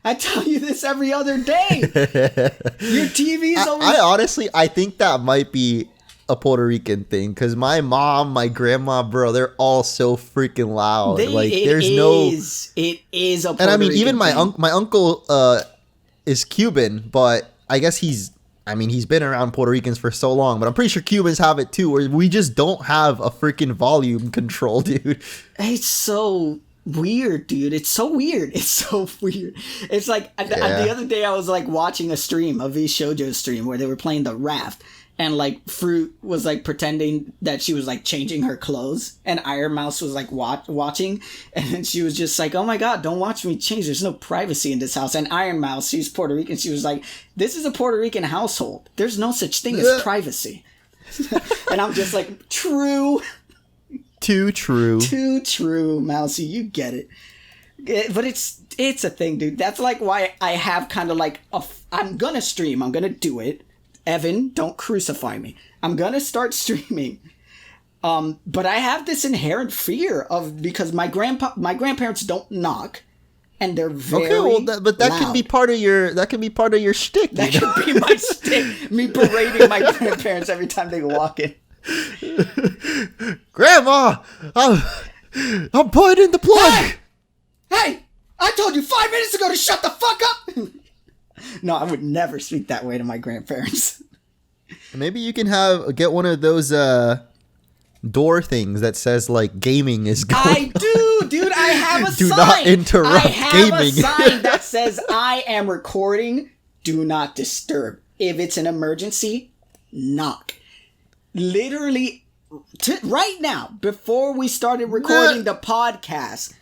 I tell you this every other day. Your TV's always... I honestly think that might be a Puerto Rican thing because my mom, my grandma, bro, they're all so freaking loud. It is a Puerto and I mean, Rican even thing. my uncle is Cuban, but I guess he's been around Puerto Ricans for so long, but I'm pretty sure Cubans have it too, where we just don't have a freaking volume control, dude. It's so weird, dude. It's so weird. It's so weird. It's like the other day I was like watching a stream, a V Shoujo stream, where they were playing the raft, and like Fruit was like pretending that she was like changing her clothes, and Iron Mouse was like watching, and then she was just like, "Oh my god, don't watch me change. There's no privacy in this house." And Iron Mouse, she's Puerto Rican, she was like, "This is a Puerto Rican household. There's no such thing as privacy." And I'm just like, true. Too true. Too true, Mousy. You get it. But it's a thing, dude. That's like why I have kind of like I'm gonna stream. I'm gonna do it. Evan, don't crucify me. I'm gonna start streaming. But I have this inherent fear of, because my grandparents don't knock, and they're very but that loud. can be part of your shtick. That could be my shtick. Me berating my grandparents every time they walk in. Grandma, I'm putting in the plug. Hey, I told you 5 minutes ago to shut the fuck up. No, I would never speak that way to my grandparents. Maybe you can get one of those door things that says like gaming is going. I do, dude. I have a do sign. not interrupt I have gaming. a sign that says I am recording. Do not disturb. If it's an emergency, knock. Literally, right now, before we started recording the podcast,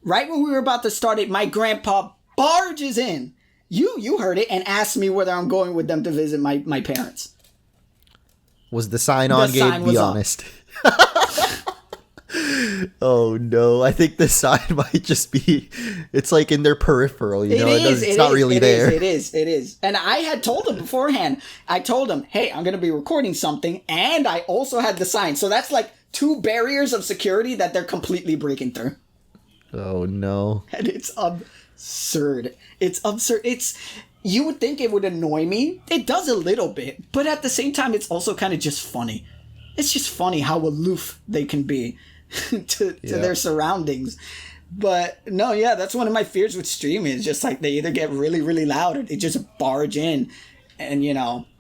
right when we were about to start it, my grandpa barges in. You heard it, and asked me whether I'm going with them to visit my parents. Was the sign on, Gabe? Be honest. Oh no, I think the sign might just be, it's like in their peripheral, it's not really there. It is. And I had told him beforehand, I told him, hey, I'm going to be recording something, and I also had the sign. So that's like 2 barriers of security that they're completely breaking through. Oh no. And it's absurd. It's absurd. You would think it would annoy me. It does a little bit, but at the same time, it's also kind of just funny. It's just funny how aloof they can be to their surroundings. But no, yeah, that's one of my fears with streaming. Is just like they either get really, really loud or they just barge in. And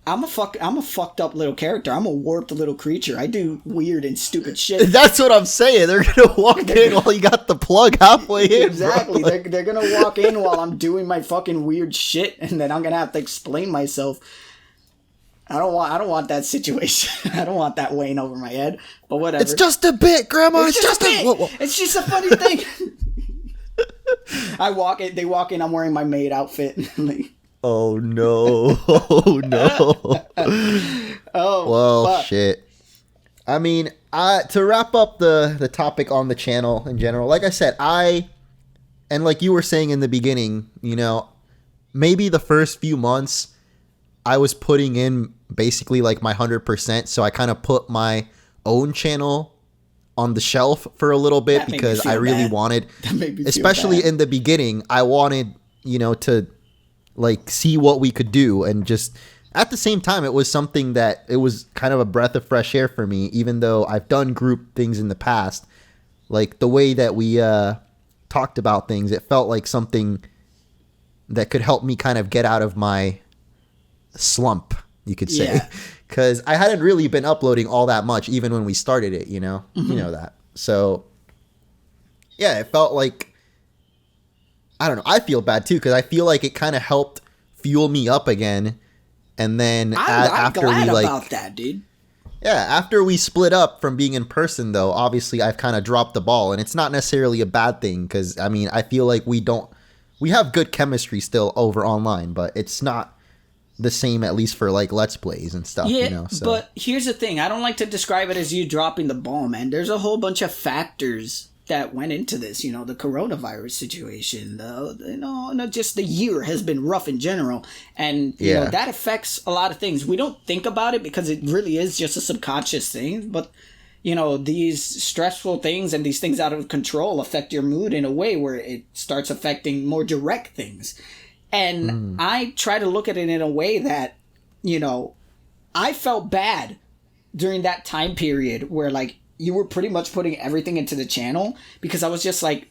I'm a fucked up little character. I'm a warped little creature. I do weird and stupid shit. That's what I'm saying. They're gonna walk in while you got the plug halfway in. Exactly. Bro. They're gonna walk in while I'm doing my fucking weird shit, and then I'm gonna have to explain myself. I don't want that situation. I don't want that weighing over my head. But whatever. It's just a bit, Grandma. It's just a bit. Whoa. It's just a funny thing. They walk in. I'm wearing my maid outfit. Oh no! Oh no! Well, fuck. shit. I mean, to wrap up the topic on the channel in general, like I said, and like you were saying in the beginning, maybe the first few months, I was putting in basically like my 100%. So I kind of put my own channel on the shelf for a little bit because I really wanted, especially in the beginning, I wanted, to like see what we could do. And just at the same time, it was something that it was kind of a breath of fresh air for me, even though I've done group things in the past. Like the way that we talked about things, it felt like something that could help me kind of get out of my slump, you could say, because I hadn't really been uploading all that much even when we started it, Mm-hmm. you know that. So yeah, it felt like, I don't know, I feel bad too because I feel like it kind of helped fuel me up again. And then I'm glad about that, dude. Yeah, after we split up from being in person, though, obviously I've kind of dropped the ball, and it's not necessarily a bad thing because I mean I feel like we have good chemistry still over online, but it's not the same, at least for like Let's Plays and stuff. Yeah, so. But here's the thing: I don't like to describe it as you dropping the ball, man. There's a whole bunch of factors that went into this. The coronavirus situation. Just the year has been rough in general, and that affects a lot of things. We don't think about it because it really is just a subconscious thing, but these stressful things and these things out of control affect your mood in a way where it starts affecting more direct things. And I try to look at it in a way that, I felt bad during that time period where like you were pretty much putting everything into the channel, because I was just like,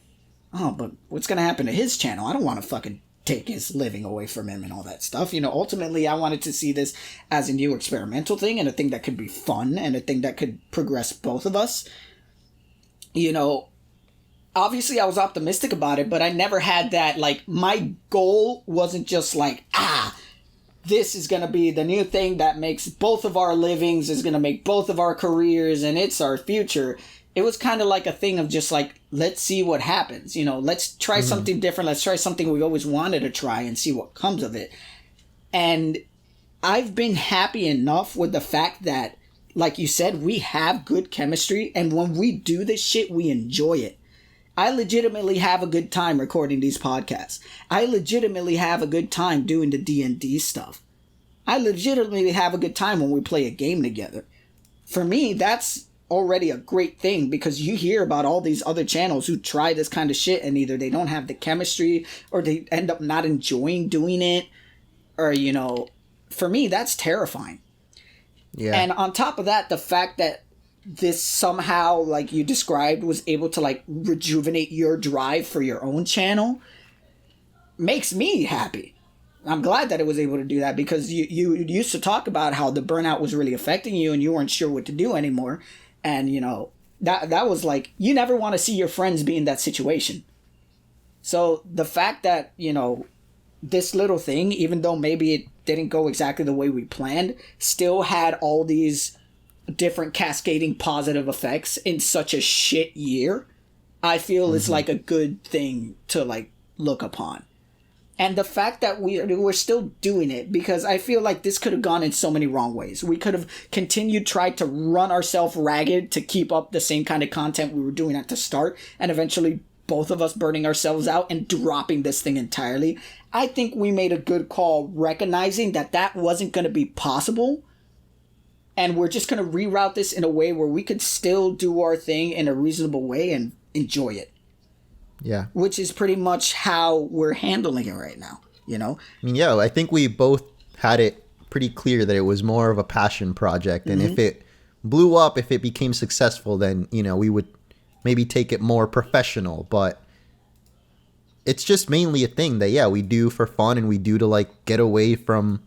oh, but what's going to happen to his channel? I don't want to fucking take his living away from him and all that stuff. You know, ultimately I wanted to see this as a new experimental thing and a thing that could be fun and a thing that could progress both of us. You know, obviously I was optimistic about it, but I never had that, like, my goal wasn't just like, this is going to be the new thing that makes both of our livings, is going to make both of our careers, and it's our future. It was kind of like a thing of just like, let's see what happens. You know, let's try something different. Let's try something we always wanted to try and see what comes of it. And I've been happy enough with the fact that, like you said, we have good chemistry. And when we do this shit, we enjoy it. I legitimately have a good time recording these podcasts. I legitimately have a good time doing the D&D stuff. I legitimately have a good time when we play a game together. For me, that's already a great thing, because you hear about all these other channels who try this kind of shit and either they don't have the chemistry or they end up not enjoying doing it, or, you know, for me, that's terrifying. Yeah. And on top of that, the fact that this somehow, like you described, was able to like rejuvenate your drive for your own channel makes me happy. I'm glad that it was able to do that, because you used to talk about how the burnout was really affecting you and you weren't sure what to do anymore. And, you know, that was like, you never want to see your friends be in that situation. So the fact that, you know, this little thing, even though maybe it didn't go exactly the way we planned, still had all these different cascading positive effects in such a shit year, I feel is like a good thing to like look upon. And the fact that we're still doing it, because I feel like this could have gone in so many wrong ways. We could have continued, tried to run ourselves ragged to keep up the same kind of content we were doing at the start, and eventually both of us burning ourselves out and dropping this thing entirely. I think we made a good call recognizing that that wasn't going to be possible. And we're just going to reroute this in a way where we could still do our thing in a reasonable way and enjoy it. Yeah. Which is pretty much how we're handling it right now, you know? I mean, yeah, I think we both had it pretty clear that it was more of a passion project. And if it blew up, if it became successful, then, you know, we would maybe take it more professional. But it's just mainly a thing that, yeah, we do for fun and we do to, like, get away from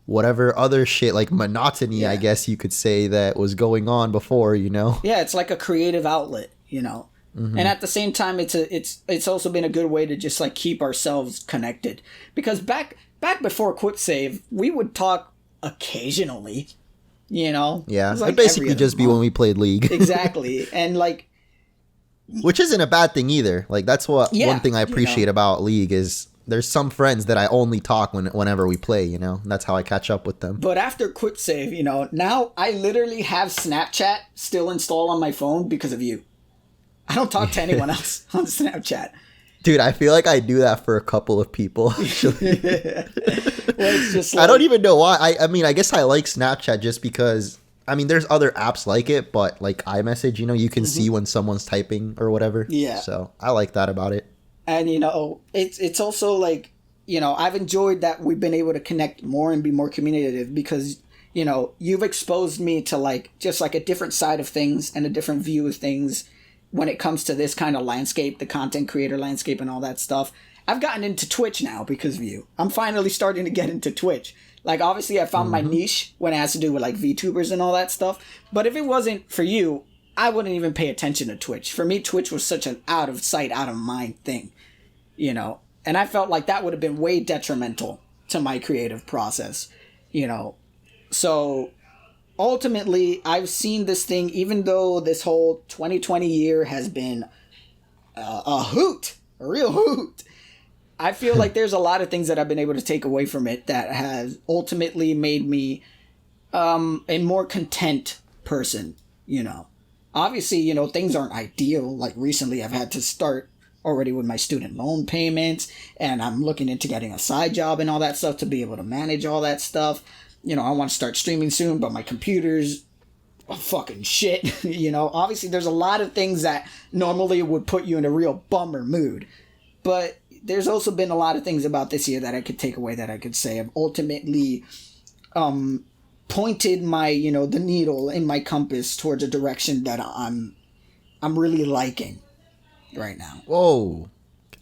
whatever other shit, like monotony, I guess you could say, that was going on before, you know? Yeah, it's like a creative outlet, you know? And at the same time, it's also been a good way to just like keep ourselves connected, because back before Quip Save, we would talk occasionally, you know. Yeah, like it'd basically just be when we played League. Exactly, and like, which isn't a bad thing either. Like that's what one thing I appreciate about League is there's some friends that I only talk whenever we play. You know, and that's how I catch up with them. But after Quip Save, you know, now I literally have Snapchat still installed on my phone because of you. I don't talk to anyone else on Snapchat. Dude, I feel like I do that for a couple of people, actually. Well, it's just like, I don't even know why. I mean, I guess I like Snapchat just because, I mean, there's other apps like it, but like iMessage, you know, you can see when someone's typing or whatever. Yeah. So I like that about it. And, you know, it's also like, you know, I've enjoyed that we've been able to connect more and be more communicative because, you know, you've exposed me to like just like a different side of things and a different view of things when it comes to this kind of landscape, the content creator landscape and all that stuff. I've gotten into Twitch now because of you. I'm finally starting to get into Twitch. Like, obviously, I found my niche when it has to do with, like, VTubers and all that stuff. But if it wasn't for you, I wouldn't even pay attention to Twitch. For me, Twitch was such an out of sight, out of mind thing, you know? And I felt like that would have been way detrimental to my creative process, you know? So ultimately, I've seen this thing, even though this whole 2020 year has been a hoot, a real hoot, I feel like there's a lot of things that I've been able to take away from it that has ultimately made me a more content person, you know. Obviously, you know, things aren't ideal. Like recently, I've had to start already with my student loan payments, and I'm looking into getting a side job and all that stuff to be able to manage all that stuff. You know, I want to start streaming soon, but my computer's fucking shit. You know, obviously there's a lot of things that normally would put you in a real bummer mood. But there's also been a lot of things about this year that I could take away that I could say have ultimately pointed my, the needle in my compass towards a direction that I'm really liking right now. Whoa,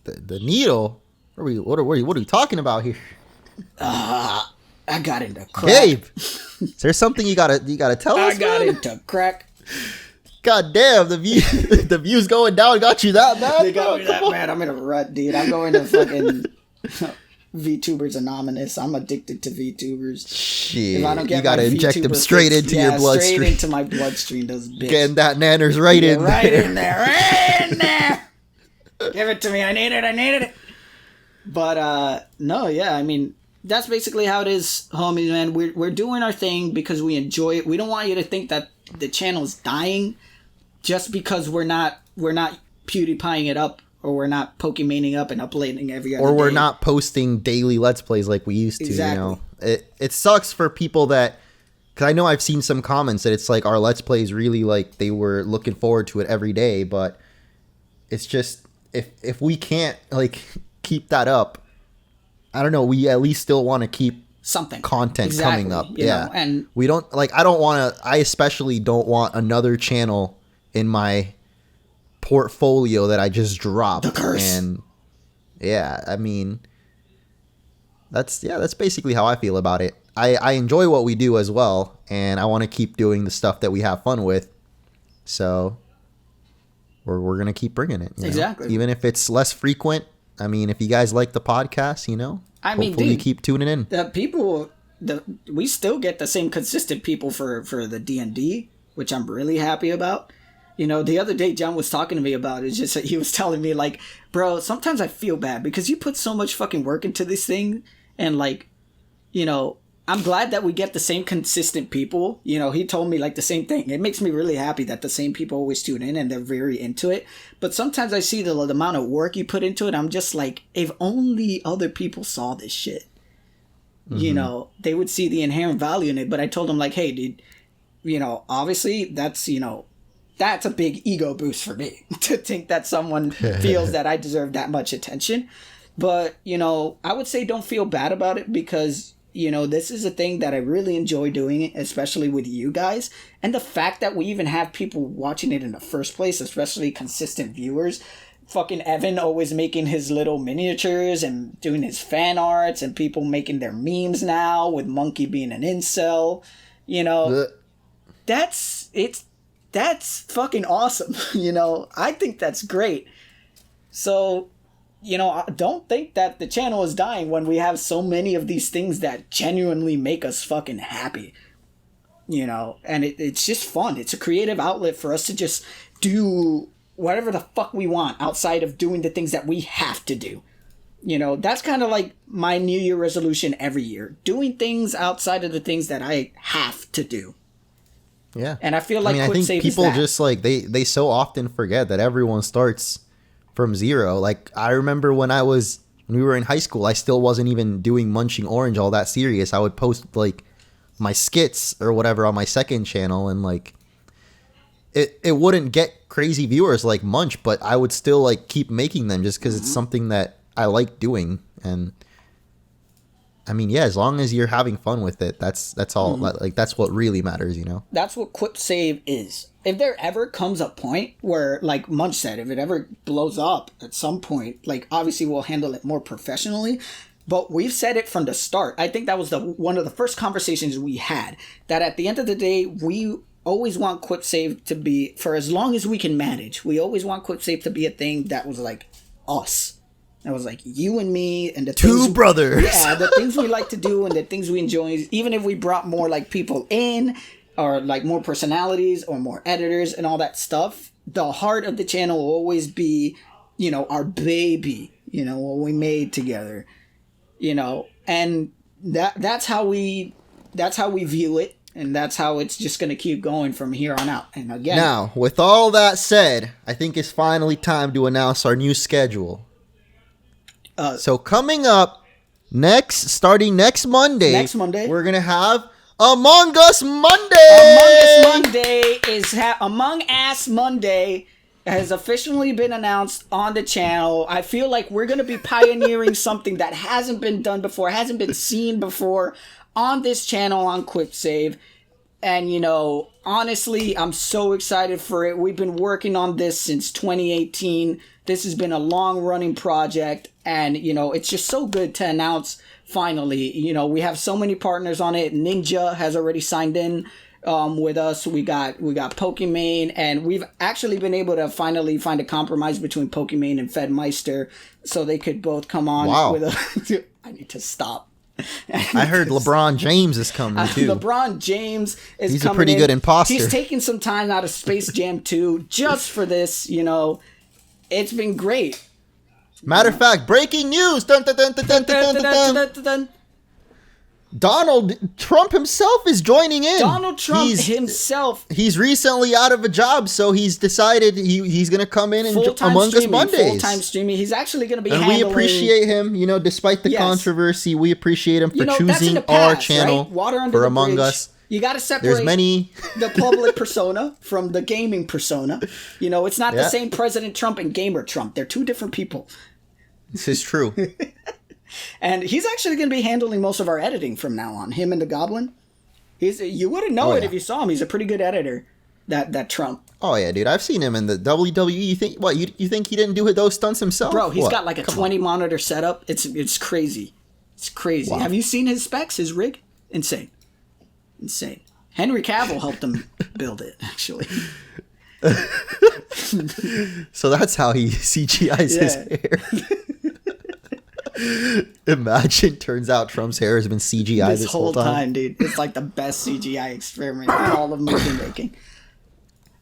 the needle. What are we talking about here? I got into crack. Gabe, is there something you gotta tell us? I got man? into crack. God damn, the views going down got you that bad. They got me that bad. I'm in a rut, dude. I'm going to fucking VTubers Anonymous. I'm addicted to VTubers. Shit, if I don't get you gotta inject them straight into your bloodstream. Straight into my bloodstream, those bitches. Getting that nanners right in there. Right in there. Give it to me. I need it. But no, yeah. I mean, that's basically how it is, homies. Man, we're doing our thing because we enjoy it. We don't want you to think that the channel is dying just because we're not PewDiePieing it up, or we're not Pokemoning up and uploading every other day. Or we're not posting daily Let's Plays like we used to, Exactly. It sucks for people that, because I know I've seen some comments that it's like our Let's Plays really like they were looking forward to it every day, but it's just, if we can't like keep that up, I don't know, we at least still want to keep something content coming up. You know, and we don't like, I especially don't want another channel in my portfolio that I just dropped. The curse. And yeah, I mean, that's basically how I feel about it. I enjoy what we do as well, and I want to keep doing the stuff that we have fun with. So we're gonna keep bringing it. Exactly. Even if it's less frequent. I mean, if you guys like the podcast, hopefully you keep tuning in. We still get the same consistent people for the D&D, which I'm really happy about. The other day John was talking to me about it. It's just that he was telling me, like, bro, sometimes I feel bad because you put so much fucking work into this thing, and like, I'm glad that we get the same consistent people. He told me like the same thing. It makes me really happy that the same people always tune in and they're very into it. But sometimes I see the amount of work you put into it. I'm just like, if only other people saw this shit, they would see the inherent value in it. But I told him, like, hey, dude, obviously that's a big ego boost for me to think that someone feels that I deserve that much attention. But, I would say don't feel bad about it because, this is a thing that I really enjoy doing, especially with you guys. And the fact that we even have people watching it in the first place, especially consistent viewers. Fucking Evan always making his little miniatures and doing his fan arts, and people making their memes now with Monkey being an incel. That's fucking awesome. I think that's great. So, don't think that the channel is dying when we have so many of these things that genuinely make us fucking happy. And it's just fun. It's a creative outlet for us to just do whatever the fuck we want outside of doing the things that we have to do. That's kind of like my New Year resolution every year. Doing things outside of the things that I have to do. Yeah. And I feel like I Quip think Save people is that. just like they so often forget that everyone starts from zero. Like I remember when we were in high school, I still wasn't even doing MunchingOrange all that serious. I would post like my skits or whatever on my second channel, and like it wouldn't get crazy viewers like Munch, but I would still like keep making them just because it's something that I like doing. And I mean, yeah, as long as you're having fun with it, that's all. Like that's what really matters, That's what Quip Save is. If there ever comes a point where, like Munch said, if it ever blows up at some point, like obviously we'll handle it more professionally. But we've said it from the start. I think that was one of the first conversations we had. That at the end of the day, we always want Quip Save to be, for as long as we can manage, we always want Quip Save to be a thing that was like us. It was like you and me and the two brothers. Yeah, the things we like to do and the things we enjoy. Even if we brought more like people in, or like more personalities or more editors and all that stuff, the heart of the channel will always be, our baby, what we made together, and that's how we view it. And that's how it's just going to keep going from here on out. And again, now with all that said, I think it's finally time to announce our new schedule. So coming up starting next Monday, we're going to have Among Us Monday. Among Us Monday has officially been announced on the channel. I feel like we're going to be pioneering something that hasn't been done before, hasn't been seen before on this channel on Quip Save. And, you know, honestly, I'm so excited for it. We've been working on this since 2018. This has been a long-running project. And, you know, it's just so good to announce, finally. You know, we have so many partners on it. Ninja has already signed in with us. We got Pokimane. And we've actually been able to finally find a compromise between Pokimane and Fedmeister. So they could both come on with a... I need to stop. I heard LeBron James is coming too. LeBron James is He's coming a pretty in. good imposter. He's taking some time out of Space Jam 2 just for this, you know. It's been great. Matter of fact, breaking news. Dun, dun, dun, dun, dun, dun, dun, dun, dun. Donald Trump himself is joining in. Donald Trump himself. He's recently out of a job, so he's decided he's going to come in and Among Us Mondays. Full-time streaming. He's actually going to be we appreciate him, you know, despite the controversy. We appreciate him for choosing our channel for Among Us. You got to separate the public persona from the gaming persona. You know, it's not the same President Trump and Gamer Trump. They're two different people. This is true. And he's actually going to be handling most of our editing from now on. Him and the Goblin. You wouldn't know it if you saw him. He's a pretty good editor, that Trump. Oh, yeah, dude. I've seen him in the WWE. You think you think he didn't do those stunts himself? Bro, he's got like a 20-monitor setup. It's crazy. It's crazy. Wow. Have you seen his specs, his rig? Insane. Henry Cavill helped him build it, actually. So that's how he CGI's his hair. Imagine, turns out Trump's hair has been CGI this whole time, dude. It's like the best CGI experiment in all of movie making.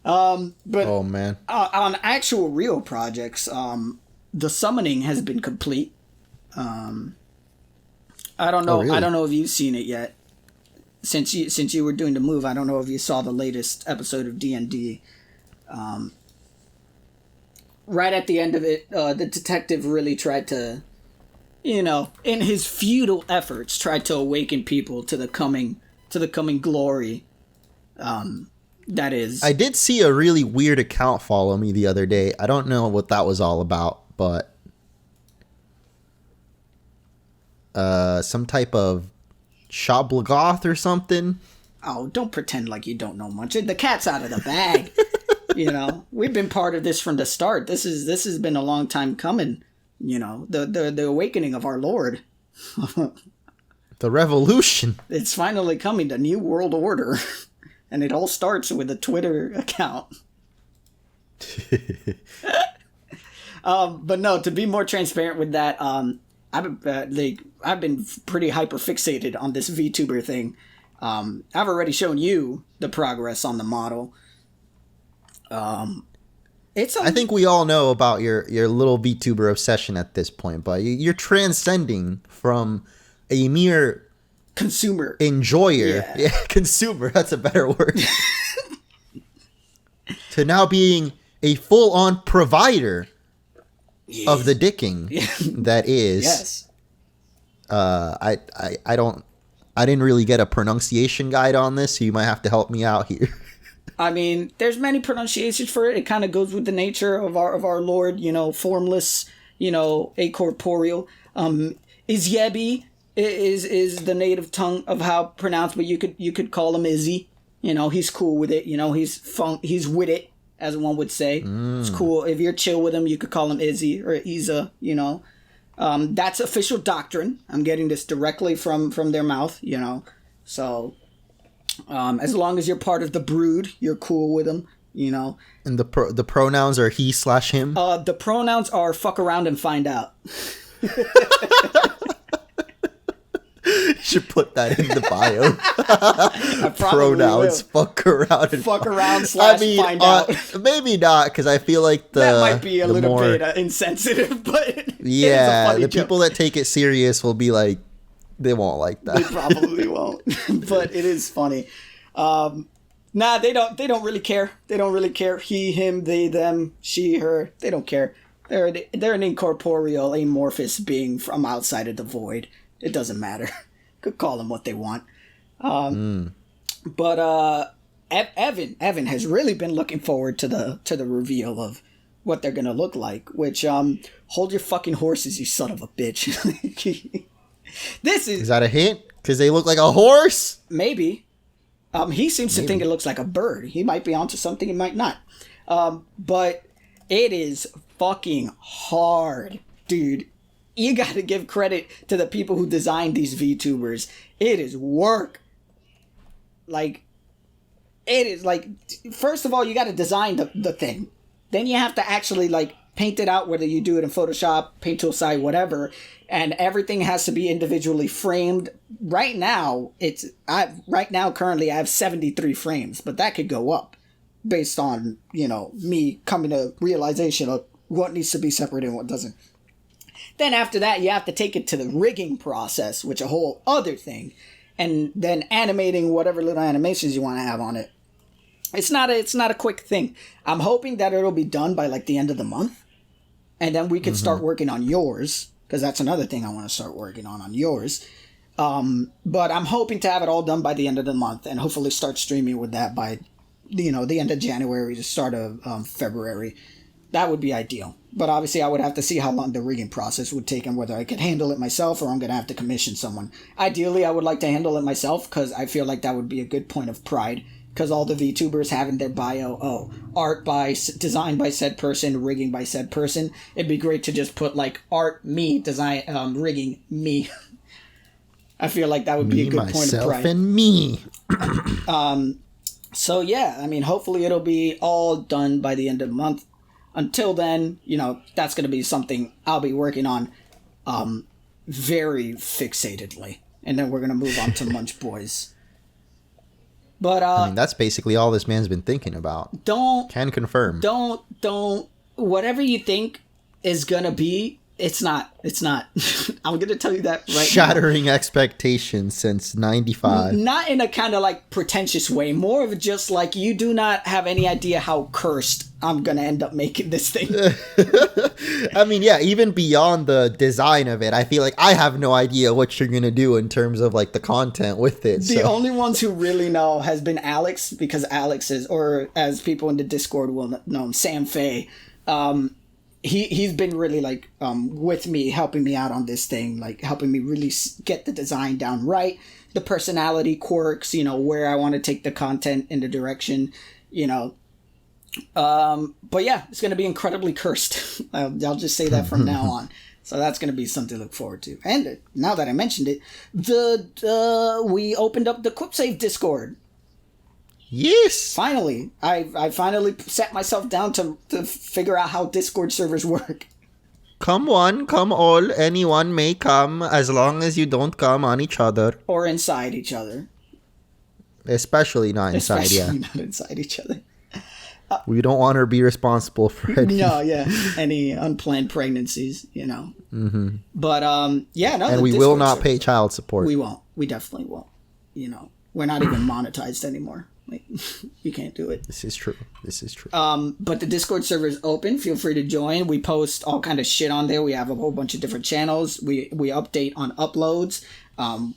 But oh man, on actual real projects, the summoning has been complete. I don't know. Really? I don't know if you've seen it yet. Since you were doing the move, I don't know if you saw the latest episode of D&D. Right at the end of it, the detective really tried to, you know, in his futile efforts, tried to awaken people to the coming glory. That is. I did see a really weird account follow me the other day. I don't know what that was all about, but some type of Shablagoth or something. Oh, don't pretend like you don't know much. The cat's out of the bag. You know, we've been part of this from the start. This has been a long time coming. You know, the awakening of our Lord. The revolution. It's finally coming, the new world order. And it all starts with a Twitter account. But no, to be more transparent with that, I've been pretty hyper fixated on this VTuber thing. I've already shown you the progress on the model. I think we all know about your little VTuber obsession at this point, but you're transcending from a mere consumer enjoyer, consumer. That's a better word. To now being a full-on provider of the dicking that is. Yes. I didn't really get a pronunciation guide on this, so you might have to help me out here. I mean, there's many pronunciations for it. It kind of goes with the nature of our Lord, you know, formless, you know, acorporeal. Izyebi is the native tongue of how pronounced, but you could call him Izzy. You know, he's cool with it. You know, he's with it, as one would say. It's cool. If you're chill with him, you could call him Izzy or Iza, you know. That's official doctrine. I'm getting this directly from their mouth, you know. So, as long as you're part of the brood, you're cool with them, you know. And the pronouns are he/him? The pronouns are fuck around and find out. You should put that in the bio. Pronouns, fuck around and find out. Maybe not, because I feel like that might be a little bit insensitive, but yeah, the people that take it serious will be like, they won't like that. They probably won't, but it is funny. Nah, they don't really care. They don't really care. He, him, they, them, she, her. They don't care. They're an incorporeal, amorphous being from outside of the void. It doesn't matter. Could call them what they want. But Evan has really been looking forward to the reveal of what they're gonna look like. Which hold your fucking horses, you son of a bitch. Is that a hint? Because they look like a horse? Maybe. He seems to think it looks like a bird. He might be onto something, he might not. But it is fucking hard, dude. You gotta give credit to the people who designed these VTubers. It is work. Like, it is like, first of all, you gotta design the thing. Then you have to actually, like, paint it out, whether you do it in Photoshop, Paint Tool Site, whatever. And everything has to be individually framed. Right now, currently I have 73 frames, but that could go up based on, me coming to realization of what needs to be separated and what doesn't. Then after that, you have to take it to the rigging process, which is a whole other thing. And then animating whatever little animations you want to have on it. It's not a quick thing. I'm hoping that it'll be done by like the end of the month. And then we can start working on yours. Because that's another thing I want to start working on yours. But I'm hoping to have it all done by the end of the month. And hopefully start streaming with that by, the end of January, the start of February. That would be ideal. But obviously I would have to see how long the rigging process would take and whether I could handle it myself or I'm going to have to commission someone. Ideally, I would like to handle it myself because I feel like that would be a good point of pride. Because all the VTubers have in their bio, art designed by said person, rigging by said person. It'd be great to just put like art, me, design, rigging, me. I feel like that would be a good point of pride. Myself and me. So yeah, I mean, hopefully it'll be all done by the end of the month. Until then, that's going to be something I'll be working on very fixatedly. And then we're going to move on to Munch Boys. But I mean, that's basically all this man's been thinking about. Can confirm. Don't whatever you think is gonna be, it's not. I'm gonna tell you that right Shattering expectations since 95. Not in a kind of like pretentious way, more of just like you do not have any idea how cursed I'm gonna end up making this thing. I mean, yeah, even beyond the design of it, I feel like I have no idea what you're gonna do in terms of like the content with it. The only ones who really know has been Alex, because Alex is, or as people in the Discord will know him, Sam Fay. He's been really like with me, helping me out on this thing, like helping me really get the design down right, the personality quirks, where I want to take the content in the direction, but yeah, it's going to be incredibly cursed. I'll just say that from now on. So that's going to be something to look forward to. And now that I mentioned it, we opened up the Quip Save Discord. Yes. Finally. I finally sat myself down to figure out how Discord servers work. Come one, come all, anyone may come as long as you don't come on each other. Or inside each other. Especially not inside, not inside each other. We don't want to be responsible for any... No, yeah. Any unplanned pregnancies, Mm-hmm. But, yeah, no. And we will not pay child support. We won't. We definitely won't. We're not even monetized anymore. Like, you can't do it. This is true. But the Discord server is open. Feel free to join. We post all kind of shit on there. We have a whole bunch of different channels. We update on uploads.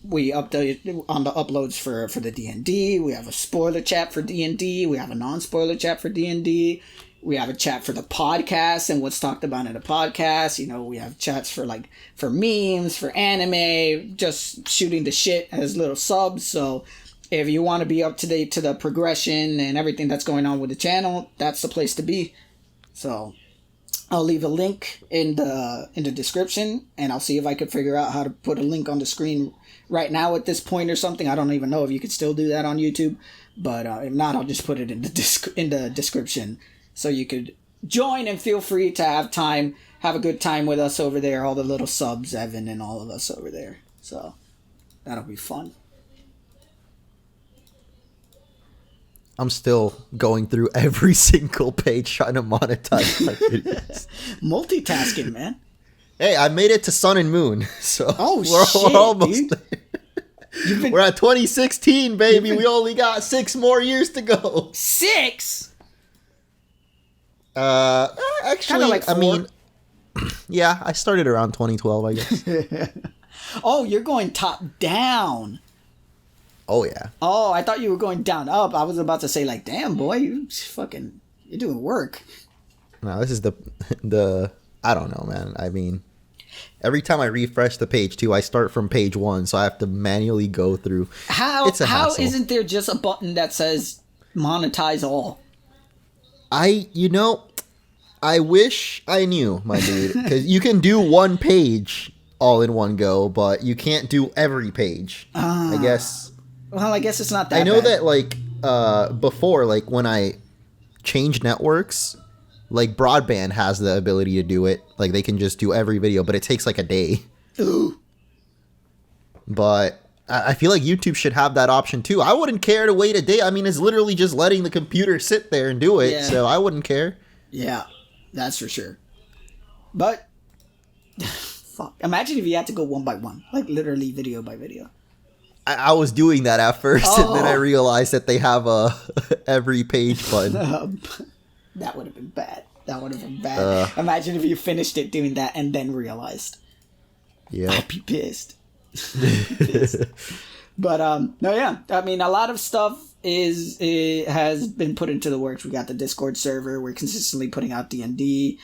We update on the uploads for the D&D. We have a spoiler chat for D&D. We have a non-spoiler chat for D&D. We have a chat for the podcast and what's talked about in the podcast. We have chats for memes, for anime, just shooting the shit as little subs. So if you want to be up to date to the progression and everything that's going on with the channel, that's the place to be. So I'll leave a link in the description, and I'll see if I could figure out how to put a link on the screen right now at this point or something. I don't even know if you could still do that on YouTube, but if not, I'll just put it in the description so you could join and feel free to have a good time with us over there, all the little subs, Evan and all of us over there. So that'll be fun. I'm still going through every single page trying to monetize my videos. Multitasking, man. Hey, I made it to Sun and Moon, so we're almost there. We're at 2016, baby. We only got 6 more years to go. 6? Actually, like 4. I mean, yeah, I started around 2012, I guess. Oh, you're going top down. Oh, yeah. Oh, I thought you were going down up. I was about to say, like, damn, boy, you're doing work. No, this is the I don't know, man. I mean, Every time I refresh the page too, I start from page 1, so I have to manually go through. It's a hassle. Isn't there just a button that says monetize all? I wish I knew, my dude, because you can do one page all in one go, but you can't do every page. I guess. Well, I guess it's not that I know bad. that, like, before, like, when I changed networks, like, broadband has the ability to do it. Like, they can just do every video, but it takes, like, a day. Ooh. But I feel like YouTube should have that option, too. I wouldn't care to wait a day. I mean, it's literally just letting the computer sit there and do it, Yeah. so I wouldn't care. Yeah, that's for sure. But, fuck. Imagine if you had to go one by one. Like, literally video by video. I was doing that at first, and then I realized that they have a every page button. That would have been bad. Imagine if you finished it doing that and then realized. Yeah. I'd be pissed. But no, yeah. I mean, a lot of stuff has been put into the works. We got the Discord server. We're consistently putting out D&D,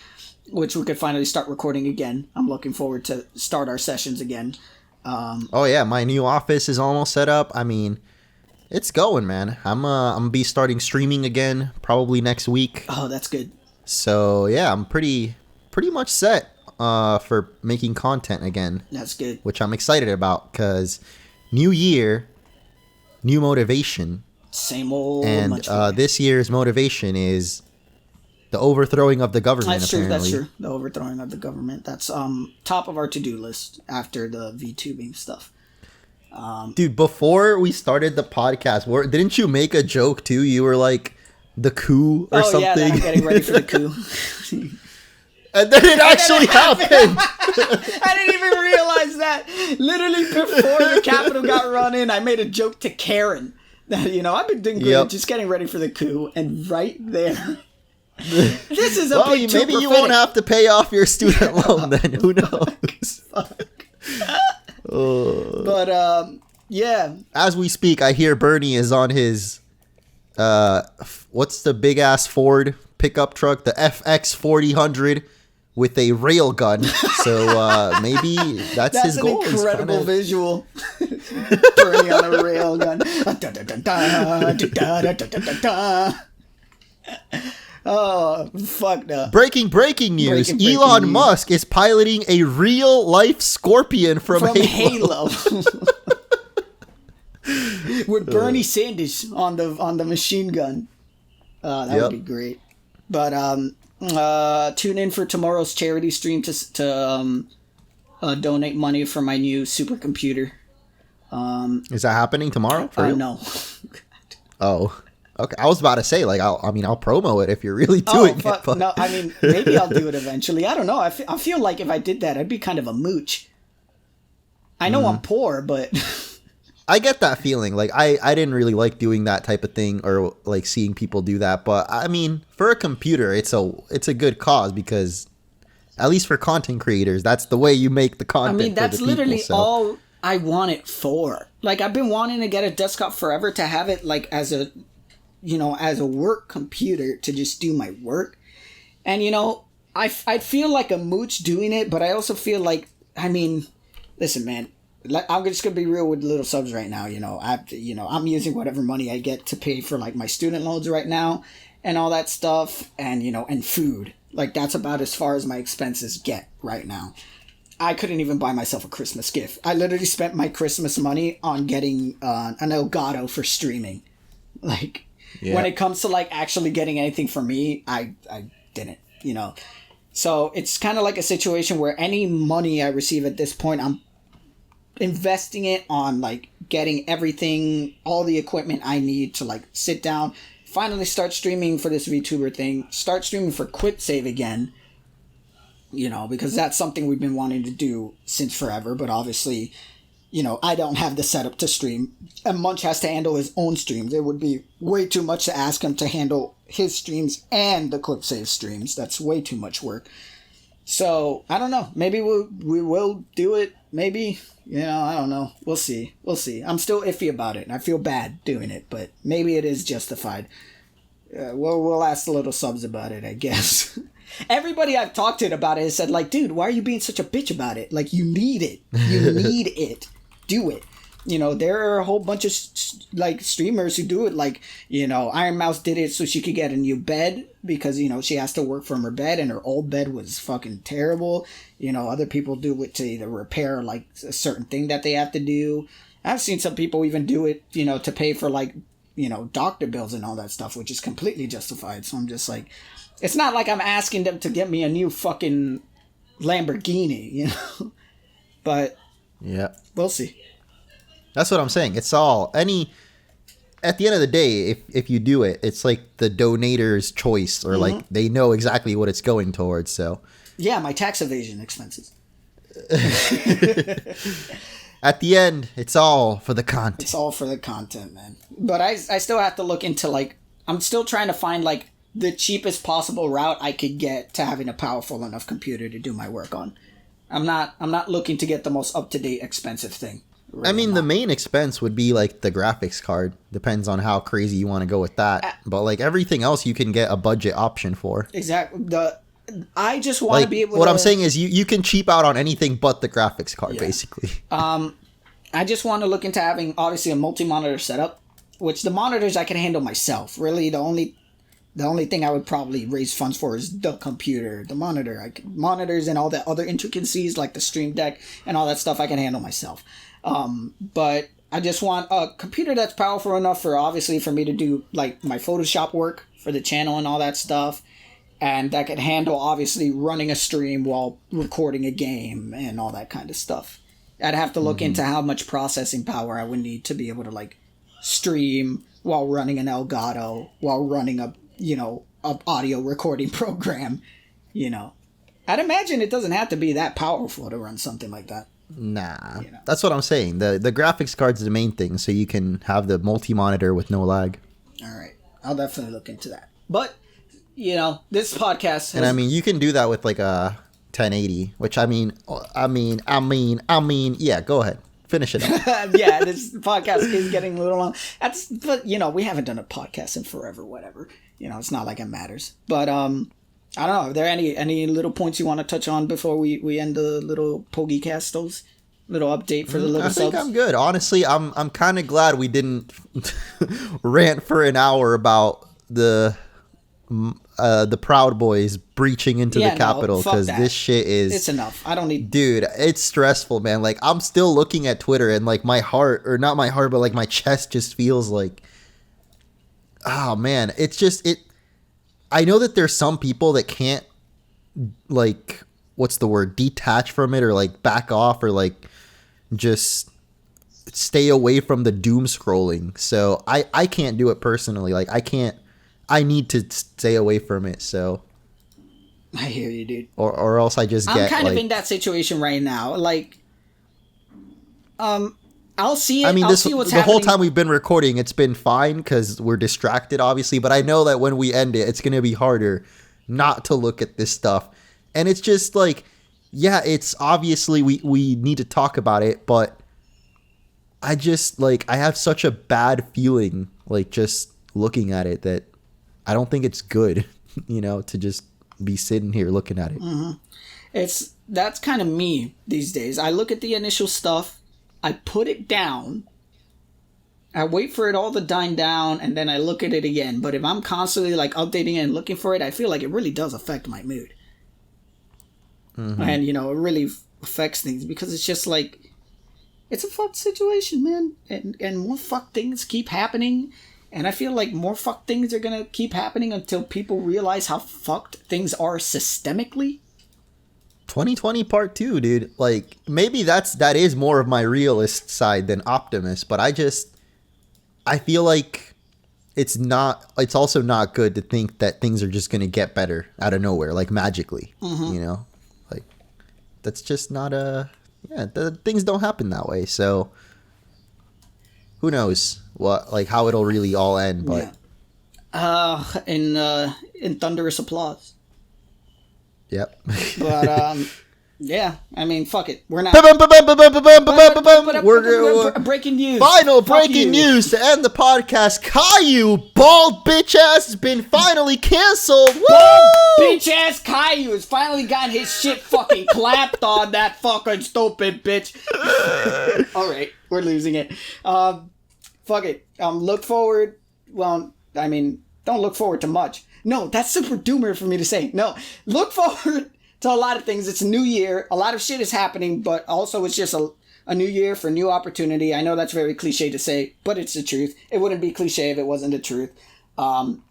which we could finally start recording again. I'm looking forward to start our sessions again. Oh yeah, my new office is almost set up. I mean, it's going, man. I'm gonna be starting streaming again probably next week. Oh, that's good. So yeah, I'm pretty much set for making content again. That's good. Which I'm excited about because new year, new motivation. Same old. And this year's motivation is the overthrowing of the government. That's true. Apparently. That's true. The overthrowing of the government. That's top of our to-do list after the VTubing stuff. Dude, before we started the podcast, didn't you make a joke too? You were like the coup or something. Oh yeah, I'm getting ready for the coup. And then it actually happened. I didn't even realize that. Literally before the Capitol got run in, I made a joke to Karen that I've been doing good, just getting ready for the coup, and right there. This is a bit too maybe you prophetic. won't have to pay off your student loan then. Who knows? But yeah. As we speak, I hear Bernie is on his what's the big ass Ford pickup truck, the FX 4000 with a rail gun. So maybe that's his goal. That's an incredible visual. Bernie on a rail gun. Oh, fuck no. Breaking news. Elon Musk is piloting a real-life Scorpion from Halo. With Bernie Sanders on the machine gun. That would be great. But tune in for tomorrow's charity stream to donate money for my new supercomputer. Is that happening tomorrow? For real? No. Oh. Okay, I was about to say, like, I'll promo it if you're really doing it. But... No, I mean, maybe I'll do it eventually. I don't know. I feel like if I did that, I'd be kind of a mooch. I know I'm poor, but... I get that feeling. Like, I didn't really like doing that type of thing or, like, seeing people do that. But, I mean, for a computer, it's a good cause because, at least for content creators, that's the way you make the content. I mean, that's literally all I want it for. Like, I've been wanting to get a desktop forever to have it, like, as a work computer to just do my work. And, I feel like a mooch doing it, but I also feel like, I mean, listen, man, I'm just going to be real with little subs right now. I'm using whatever money I get to pay for, like, my student loans right now and all that stuff. And, and food. Like, that's about as far as my expenses get right now. I couldn't even buy myself a Christmas gift. I literally spent my Christmas money on getting an Elgato for streaming. Like... Yeah. When it comes to, like, actually getting anything for me, I didn't, So it's kind of like a situation where any money I receive at this point, I'm investing it on, like, getting everything, all the equipment I need to, like, sit down, finally start streaming for this VTuber thing, start streaming for Quip Save again, because that's something we've been wanting to do since forever, but obviously... I don't have the setup to stream. And Munch has to handle his own streams. It would be way too much to ask him to handle his streams and the Quip Save streams. That's way too much work. So, I don't know. Maybe we will do it. Maybe. I don't know. We'll see. I'm still iffy about it. And I feel bad doing it. But maybe it is justified. We'll ask the little subs about it, I guess. Everybody I've talked to about it has said, like, dude, why are you being such a bitch about it? Like, you need it. You need it. Do it. You know, there are a whole bunch of like streamers who do it. Like, you know, Iron Mouse did it so she could get a new bed because, you know, she has to work from her bed and her old bed was fucking terrible. You know, other people do it to either repair like a certain thing that they have to do. I've seen some people even do it, you know, to pay for like, you know, doctor bills and all that stuff, which is completely justified. So I'm just like, it's not like I'm asking them to get me a new fucking Lamborghini, you know, but yeah, we'll see. That's what I'm saying. It's all at the end of the day, if you do it, it's like the donator's choice, or like they know exactly what it's going towards. So yeah, my tax evasion expenses. At the end, it's all for the content. It's all for the content, man. But I still have to look into like, I'm still trying to find like the cheapest possible route I could get to having a powerful enough computer to do my work on. I'm not looking to get the most up to date expensive thing. Really, I mean, the main expense would be like the graphics card. Depends on how crazy you want to go with that. But like everything else, you can get a budget option for. Exactly. I just want to be able. What I'm saying is, you can cheap out on anything but the graphics card, basically. I just want to look into having obviously a multi-monitor setup, which the monitors I can handle myself. Really, the only thing I would probably raise funds for is the computer, the monitor. Monitors and all the other intricacies like the Stream Deck and all that stuff I can handle myself. But I just want a computer that's powerful enough for me to do like my Photoshop work for the channel and all that stuff. And that can handle obviously running a stream while recording a game and all that kind of stuff. I'd have to look into how much processing power I would need to be able to like stream while running an Elgato, while running a audio recording program, you know. I'd imagine it doesn't have to be that powerful to run something like that. Nah, you know. That's what I'm saying. The graphics card's the main thing, so you can have the multi-monitor with no lag. All right, I'll definitely look into that. But you know, this podcast and I mean, you can do that with like a 1080, which I mean, yeah. Go ahead, finish it up. Yeah, this podcast is getting a little long. But you know, we haven't done a podcast in forever. Whatever. You know, it's not like it matters. But I don't know. Are there any little points you want to touch on before we end the little PogiCast? Those little update for the little subs? I think I'm good. Honestly, I'm kind of glad we didn't rant for an hour about the Proud Boys breaching into the Capitol, because this shit is... It's enough. I don't need... Dude, it's stressful, man. Like, I'm still looking at Twitter and like my heart, or not my heart, but like my chest just feels like... Oh, man. It's just... I know that there's some people that can't, like, what's the word, detach from it, or like back off, or like just stay away from the doom scrolling. So I can't do it personally. Like, I need to stay away from it. So I hear you, dude. Or else I just get... I'm kind of in that situation right now. Like, I'll see it. I mean, I'll see what's happening. The whole time we've been recording, it's been fine because we're distracted, obviously. But I know that when we end it, it's going to be harder not to look at this stuff. And it's just like, yeah, it's obviously we need to talk about it. But I just, like, I have such a bad feeling, like, just looking at it, that I don't think it's good, you know, to just be sitting here looking at it. Mm-hmm. That's kind of me these days. I look at the initial stuff. I put it down, I wait for it all to die down, and then I look at it again. But if I'm constantly like updating it and looking for it, I feel like it really does affect my mood. Mm-hmm. And, you know, it really affects things, because it's just like, it's a fucked situation, man. And more fucked things keep happening. And I feel like more fucked things are going to keep happening until people realize how fucked things are systemically. 2020 part 2, dude. Like, maybe that is more of my realist side than optimist, but I feel like it's also not good to think that things are just going to get better out of nowhere, like magically, you know? Like, that's just not things don't happen that way. So who knows how it'll really all end, but in thunderous applause. Yep. But Yeah, I mean, fuck it. We're not. We're breaking news. Final breaking news to end the podcast. Caillou, bald bitch ass, has been finally canceled. Bald bitch ass Caillou has finally gotten his shit fucking clapped on, that fucking stupid bitch. All right, we're losing it. Fuck it. Look forward. Well, I mean, don't look forward to much. No, that's super doomer for me to say. No, look forward to a lot of things. It's a new year. A lot of shit is happening, but also it's just a new year for new opportunity. I know that's very cliche to say, but it's the truth. It wouldn't be cliche if it wasn't the truth. Don't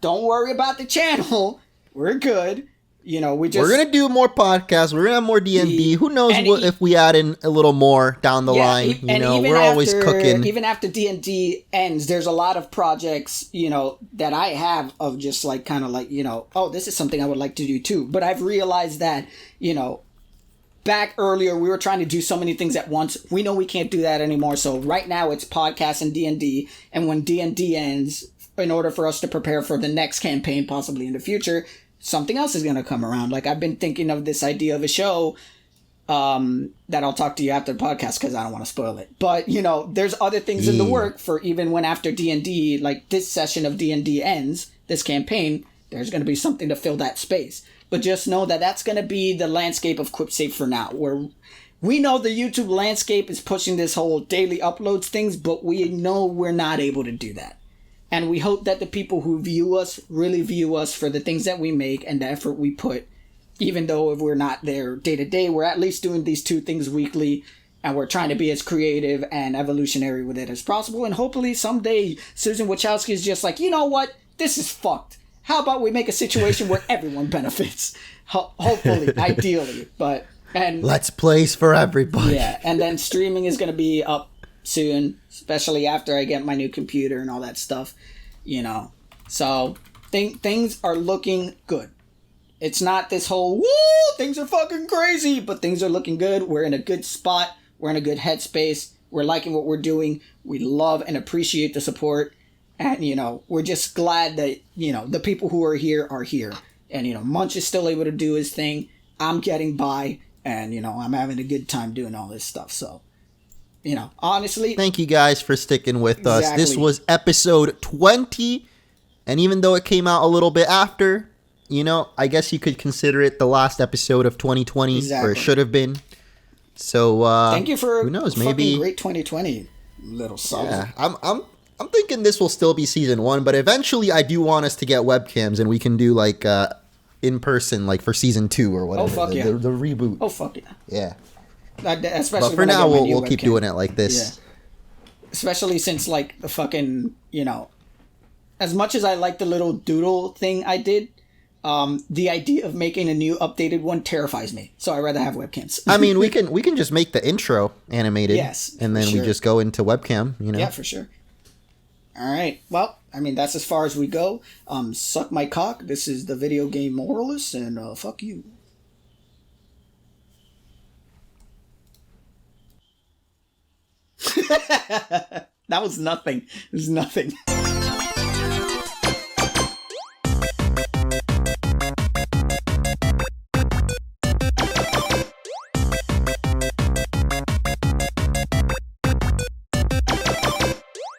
worry about the channel. We're good. You know, we're gonna do more podcasts. We're gonna have more D&D. Who knows if we add in a little more down the line? You know, we're always cooking. Even after D&D ends, there's a lot of projects, you know, that I have of just like kind of like, you know, oh, this is something I would like to do too. But I've realized that, you know, back earlier we were trying to do so many things at once. We know we can't do that anymore. So right now it's podcasts and D&D. And when D&D ends, in order for us to prepare for the next campaign, possibly in the future, something else is going to come around. Like, I've been thinking of this idea of a show that I'll talk to you after the podcast because I don't want to spoil it. But, you know, there's other things in the work for even when after D&D, like this session of D&D ends, this campaign, there's going to be something to fill that space. But just know that that's going to be the landscape of Quip Save for now, where we know the YouTube landscape is pushing this whole daily uploads things, but we know we're not able to do that. And we hope that the people who view us really view us for the things that we make and the effort we put. Even though if we're not there day to day, we're at least doing these 2 things weekly. And we're trying to be as creative and evolutionary with it as possible. And hopefully someday Susan Wachowski is just like, you know what? This is fucked. How about we make a situation where everyone benefits? Hopefully, ideally. And let's plays for everybody. Yeah, and then streaming is going to be up soon, especially after I get my new computer and all that stuff, you know. So things are looking good. It's not this whole woo, things are fucking crazy, but things are looking good. We're in a good spot. We're in a good headspace. We're liking what we're doing. We love and appreciate the support, and you know, we're just glad that, you know, the people who are here, and you know, Munch is still able to do his thing. I'm getting by, and you know, I'm having a good time doing all this stuff. So, you know, honestly, thank you guys for sticking with us. This was episode 20, and even though it came out a little bit after, you know, I guess you could consider it the last episode of 2020, or it should have been. So thank you for who knows, maybe great 2020, little solid. Yeah, I'm thinking this will still be season 1, but eventually I do want us to get webcams and we can do like in person, like for season 2 or whatever. Oh fuck yeah, the reboot. Oh fuck yeah. Yeah. Especially but for now, we'll keep doing it like this. Yeah. Especially since, like, the fucking, you know, as much as I like the little doodle thing I did, the idea of making a new updated one terrifies me. So I'd rather have webcams. I mean, we can just make the intro animated. Yes, and then we just go into webcam, you know? Yeah, for sure. All right. Well, I mean, that's as far as we go. Suck my cock. This is the video game moralist, and fuck you. That was nothing. It was nothing.